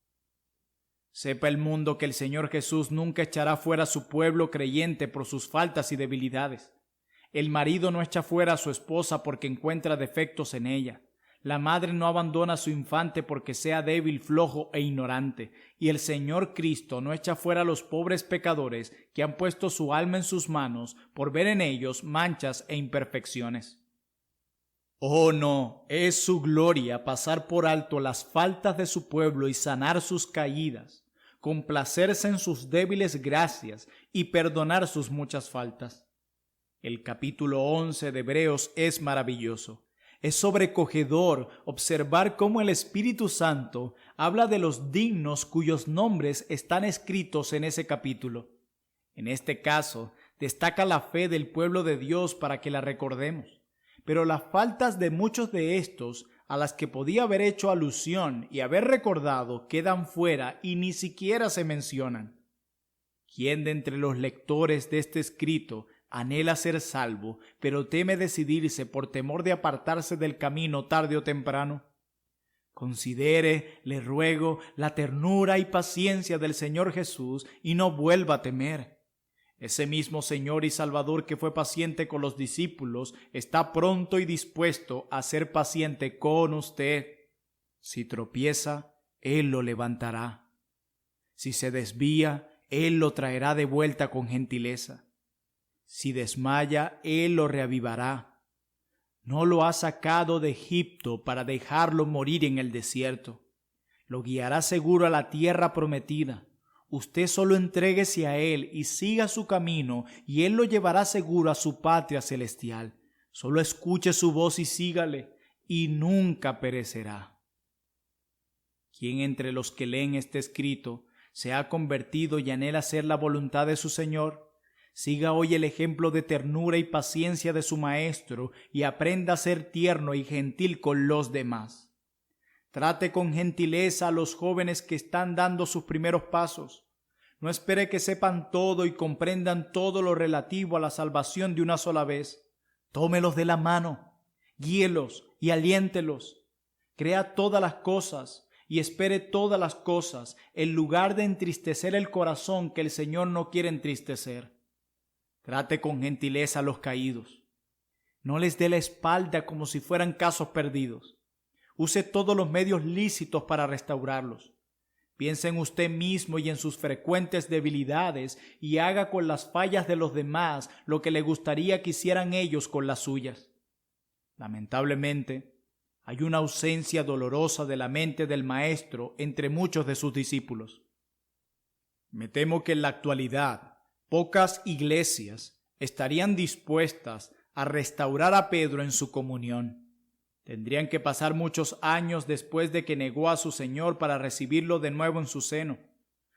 Sepa el mundo que el Señor Jesús nunca echará fuera a su pueblo creyente por sus faltas y debilidades. El marido no echa fuera a su esposa porque encuentra defectos en ella. La madre no abandona a su infante porque sea débil, flojo e ignorante. Y el Señor Cristo no echa fuera a los pobres pecadores que han puesto su alma en sus manos por ver en ellos manchas e imperfecciones. Oh no, es su gloria pasar por alto las faltas de su pueblo y sanar sus caídas, complacerse en sus débiles gracias y perdonar sus muchas faltas. El capítulo 11 de Hebreos es maravilloso. Es sobrecogedor observar cómo el Espíritu Santo habla de los dignos cuyos nombres están escritos en ese capítulo. En este caso, destaca la fe del pueblo de Dios para que la recordemos. Pero las faltas de muchos de estos, a las que podía haber hecho alusión y haber recordado, quedan fuera y ni siquiera se mencionan. ¿Quién de entre los lectores de este escrito anhela ser salvo, pero teme decidirse por temor de apartarse del camino tarde o temprano? Considere, le ruego, la ternura y paciencia del Señor Jesús y no vuelva a temer. Ese mismo Señor y Salvador que fue paciente con los discípulos está pronto y dispuesto a ser paciente con usted. Si tropieza, Él lo levantará. Si se desvía, Él lo traerá de vuelta con gentileza. Si desmaya, Él lo reavivará. No lo ha sacado de Egipto para dejarlo morir en el desierto. Lo guiará seguro a la tierra prometida. Usted solo entréguese a Él y siga su camino, y Él lo llevará seguro a su patria celestial. Solo escuche su voz y sígale, y nunca perecerá. ¿Quién entre los que leen este escrito se ha convertido y anhela hacer la voluntad de su Señor? Siga hoy el ejemplo de ternura y paciencia de su Maestro y aprenda a ser tierno y gentil con los demás. Trate con gentileza a los jóvenes que están dando sus primeros pasos. No espere que sepan todo y comprendan todo lo relativo a la salvación de una sola vez. Tómelos de la mano, guíelos y aliéntelos. Crea todas las cosas y espere todas las cosas, en lugar de entristecer el corazón que el Señor no quiere entristecer. Trate con gentileza a los caídos. No les dé la espalda como si fueran casos perdidos. Use todos los medios lícitos para restaurarlos. Piense en usted mismo y en sus frecuentes debilidades y haga con las fallas de los demás lo que le gustaría que hicieran ellos con las suyas. Lamentablemente, hay una ausencia dolorosa de la mente del Maestro entre muchos de sus discípulos. Me temo que en la actualidad pocas iglesias estarían dispuestas a restaurar a Pedro en su comunión. Tendrían que pasar muchos años después de que negó a su Señor para recibirlo de nuevo en su seno.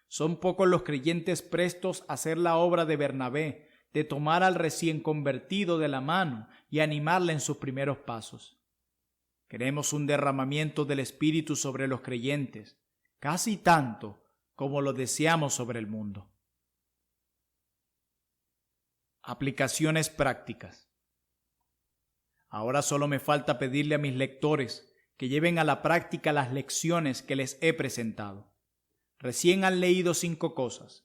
Son pocos los creyentes prestos a hacer la obra de Bernabé, de tomar al recién convertido de la mano y animarle en sus primeros pasos. Queremos un derramamiento del Espíritu sobre los creyentes, casi tanto como lo deseamos sobre el mundo. Aplicaciones prácticas. Ahora solo me falta pedirle a mis lectores que lleven a la práctica las lecciones que les he presentado. Recién han leído 5 cosas.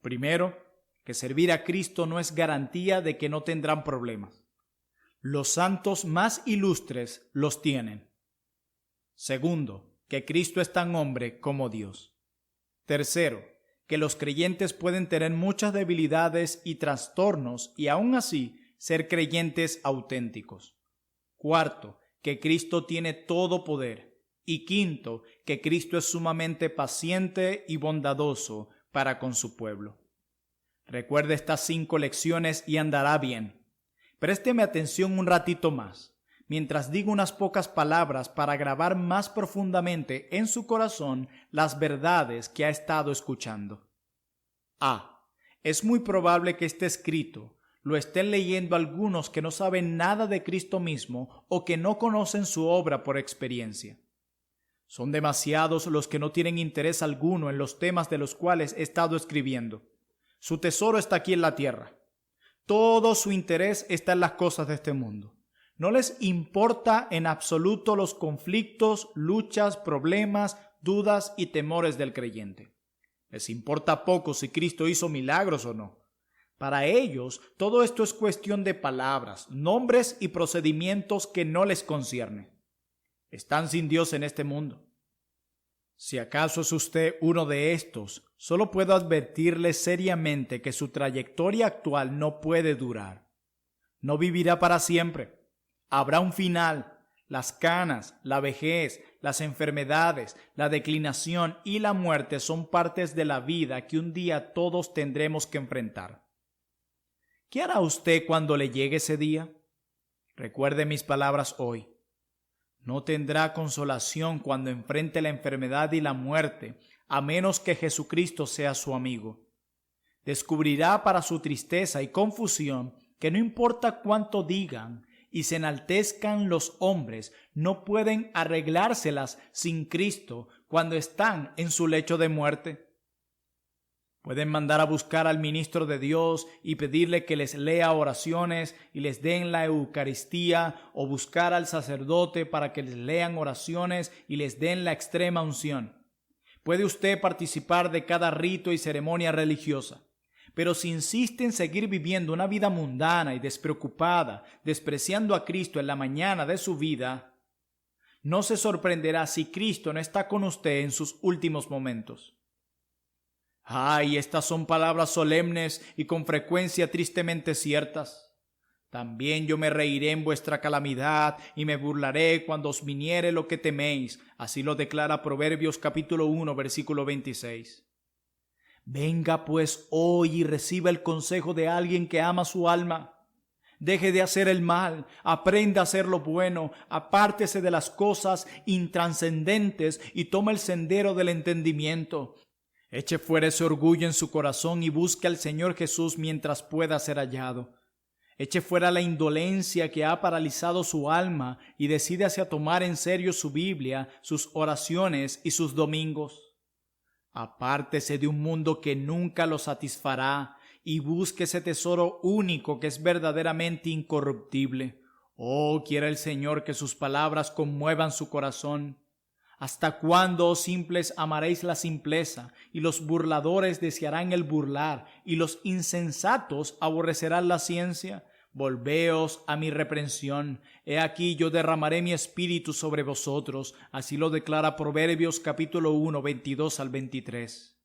Primero, que servir a Cristo no es garantía de que no tendrán problemas. Los santos más ilustres los tienen. Segundo, que Cristo es tan hombre como Dios. Tercero, que los creyentes pueden tener muchas debilidades y trastornos y aún así ser creyentes auténticos. Cuarto, que Cristo tiene todo poder. Y quinto, que Cristo es sumamente paciente y bondadoso para con su pueblo. Recuerde estas 5 lecciones y andará bien. Présteme atención un ratito más, mientras digo unas pocas palabras para grabar más profundamente en su corazón las verdades que ha estado escuchando. A. Es muy probable que este escrito lo estén leyendo algunos que no saben nada de Cristo mismo o que no conocen su obra por experiencia. Son demasiados los que no tienen interés alguno en los temas de los cuales he estado escribiendo. Su tesoro está aquí en la tierra. Todo su interés está en las cosas de este mundo. No les importa en absoluto los conflictos, luchas, problemas, dudas y temores del creyente. Les importa poco si Cristo hizo milagros o no. Para ellos, todo esto es cuestión de palabras, nombres y procedimientos que no les concierne. Están sin Dios en este mundo. Si acaso es usted uno de estos, solo puedo advertirle seriamente que su trayectoria actual no puede durar. No vivirá para siempre. Habrá un final. Las canas, la vejez, las enfermedades, la declinación y la muerte son partes de la vida que un día todos tendremos que enfrentar. ¿Qué hará usted cuando le llegue ese día? Recuerde mis palabras hoy. No tendrá consolación cuando enfrente la enfermedad y la muerte, a menos que Jesucristo sea su amigo. Descubrirá para su tristeza y confusión que no importa cuánto digan y se enaltezcan los hombres, no pueden arreglárselas sin Cristo cuando están en su lecho de muerte. Pueden mandar a buscar al ministro de Dios y pedirle que les lea oraciones y les den la Eucaristía, o buscar al sacerdote para que les lean oraciones y les den la extrema unción. Puede usted participar de cada rito y ceremonia religiosa, pero si insiste en seguir viviendo una vida mundana y despreocupada, despreciando a Cristo en la mañana de su vida, no se sorprenderá si Cristo no está con usted en sus últimos momentos. ¡Ay! Estas son palabras solemnes y con frecuencia tristemente ciertas. También yo me reiré en vuestra calamidad y me burlaré cuando os viniere lo que teméis. Así lo declara Proverbios capítulo 1, versículo 26. Venga pues hoy y reciba el consejo de alguien que ama su alma. Deje de hacer el mal, aprenda a hacer lo bueno, apártese de las cosas intranscendentes y tome el sendero del entendimiento. Eche fuera ese orgullo en su corazón y busque al Señor Jesús mientras pueda ser hallado. Eche fuera la indolencia que ha paralizado su alma y decídase a tomar en serio su Biblia, sus oraciones y sus domingos. Apártese de un mundo que nunca lo satisfará y busque ese tesoro único que es verdaderamente incorruptible. Oh, quiera el Señor que sus palabras conmuevan su corazón. ¿Hasta cuándo, oh simples, amaréis la simpleza, y los burladores desearán el burlar, y los insensatos aborrecerán la ciencia? Volveos a mi reprensión. He aquí yo derramaré mi espíritu sobre vosotros. Así lo declara Proverbios capítulo 1, 22 al 23.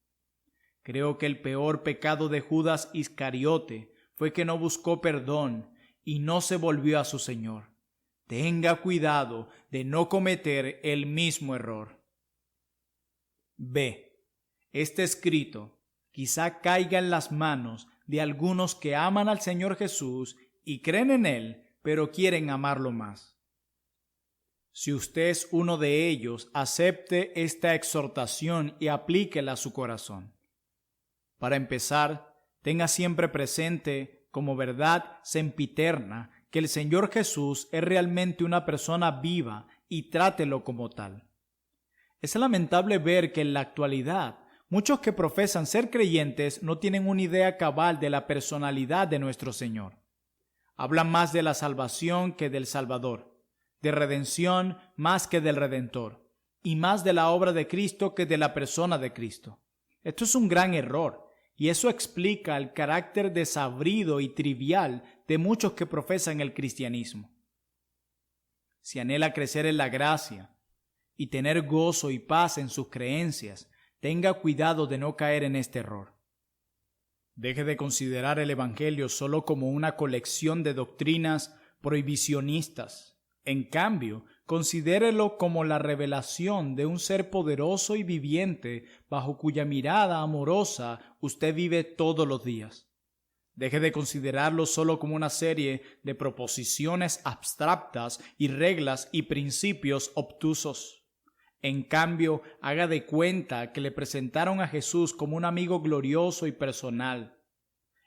Creo que el peor pecado de Judas Iscariote fue que no buscó perdón y no se volvió a su Señor. Tenga cuidado de no cometer el mismo error. B. Este escrito quizá caiga en las manos de algunos que aman al Señor Jesús y creen en Él, pero quieren amarlo más. Si usted es uno de ellos, acepte esta exhortación y aplíquela a su corazón. Para empezar, tenga siempre presente, como verdad sempiterna, que el Señor Jesús es realmente una persona viva y trátelo como tal. Es lamentable ver que en la actualidad muchos que profesan ser creyentes no tienen una idea cabal de la personalidad de nuestro Señor. Hablan más de la salvación que del Salvador, de redención más que del Redentor, y más de la obra de Cristo que de la persona de Cristo. Esto es un gran error. Y eso explica el carácter desabrido y trivial de muchos que profesan el cristianismo. Si anhela crecer en la gracia y tener gozo y paz en sus creencias, tenga cuidado de no caer en este error. Deje de considerar el Evangelio solo como una colección de doctrinas prohibicionistas. En cambio, considérelo como la revelación de un ser poderoso y viviente bajo cuya mirada amorosa usted vive todos los días. Deje de considerarlo solo como una serie de proposiciones abstractas y reglas y principios obtusos. En cambio, haga de cuenta que le presentaron a Jesús como un amigo glorioso y personal.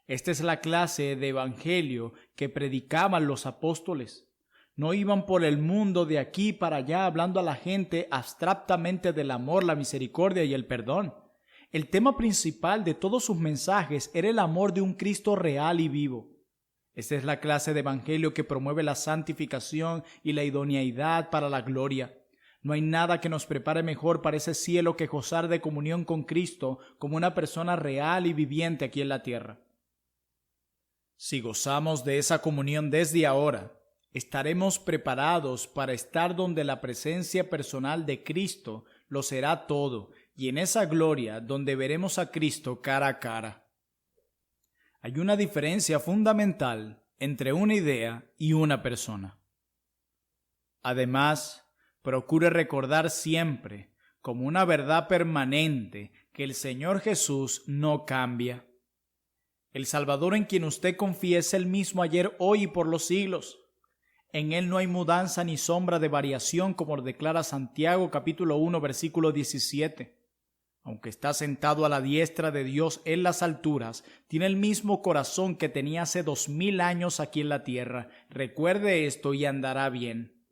Esta es la clase de evangelio que predicaban los apóstoles. No iban por el mundo de aquí para allá hablando a la gente abstractamente del amor, la misericordia y el perdón. El tema principal de todos sus mensajes era el amor de un Cristo real y vivo. Esta es la clase de evangelio que promueve la santificación y la idoneidad para la gloria. No hay nada que nos prepare mejor para ese cielo que gozar de comunión con Cristo como una persona real y viviente aquí en la tierra. Si gozamos de esa comunión desde ahora, estaremos preparados para estar donde la presencia personal de Cristo lo será todo, y en esa gloria donde veremos a Cristo cara a cara. Hay una diferencia fundamental entre una idea y una persona. Además, procure recordar siempre, como una verdad permanente, que el Señor Jesús no cambia. El Salvador en quien usted confía es el mismo ayer, hoy y por los siglos. En Él no hay mudanza ni sombra de variación, como lo declara Santiago capítulo 1, versículo 17. Aunque está sentado a la diestra de Dios en las alturas, tiene el mismo corazón que tenía hace 2000 años aquí en la tierra. Recuerde esto y andará bien.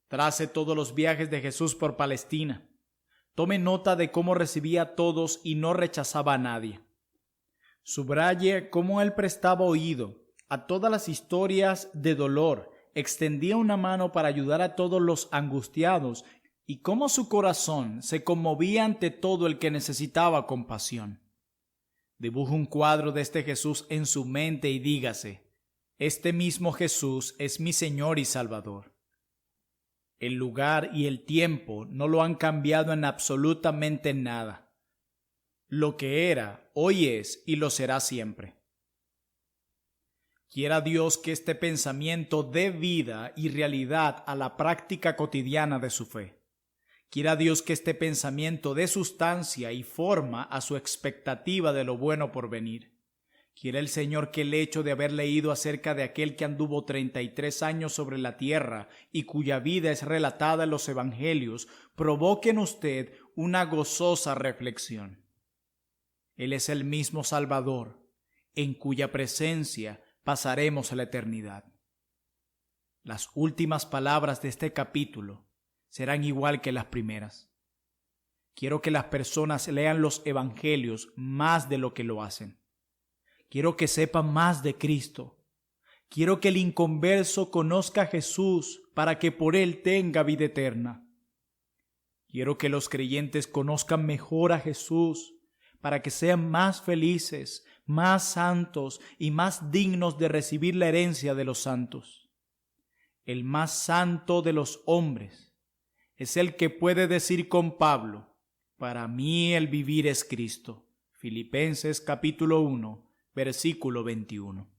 Trace todos los viajes de Jesús por Palestina. Tome nota de cómo recibía a todos y no rechazaba a nadie. Subraye cómo Él prestaba oído a todas las historias de dolor, extendía una mano para ayudar a todos los angustiados y cómo su corazón se conmovía ante todo el que necesitaba compasión. Dibuje un cuadro de este Jesús en su mente y dígase: este mismo Jesús es mi Señor y Salvador. El lugar y el tiempo no lo han cambiado en absolutamente nada. Lo que era, hoy es y lo será siempre. Quiera Dios que este pensamiento dé vida y realidad a la práctica cotidiana de su fe. Quiera Dios que este pensamiento dé sustancia y forma a su expectativa de lo bueno por venir. Quiera el Señor que el hecho de haber leído acerca de aquel que anduvo 33 años sobre la tierra y cuya vida es relatada en los evangelios provoque en usted una gozosa reflexión. Él es el mismo Salvador, en cuya presencia pasaremos a la eternidad. Las últimas palabras de este capítulo serán igual que las primeras. Quiero que las personas lean los evangelios más de lo que lo hacen. Quiero que sepan más de Cristo. Quiero que el inconverso conozca a Jesús para que por Él tenga vida eterna. Quiero que los creyentes conozcan mejor a Jesús para que sean más felices, más santos y más dignos de recibir la herencia de los santos. El más santo de los hombres es el que puede decir con Pablo: para mí el vivir es Cristo. Filipenses capítulo 1, versículo 21.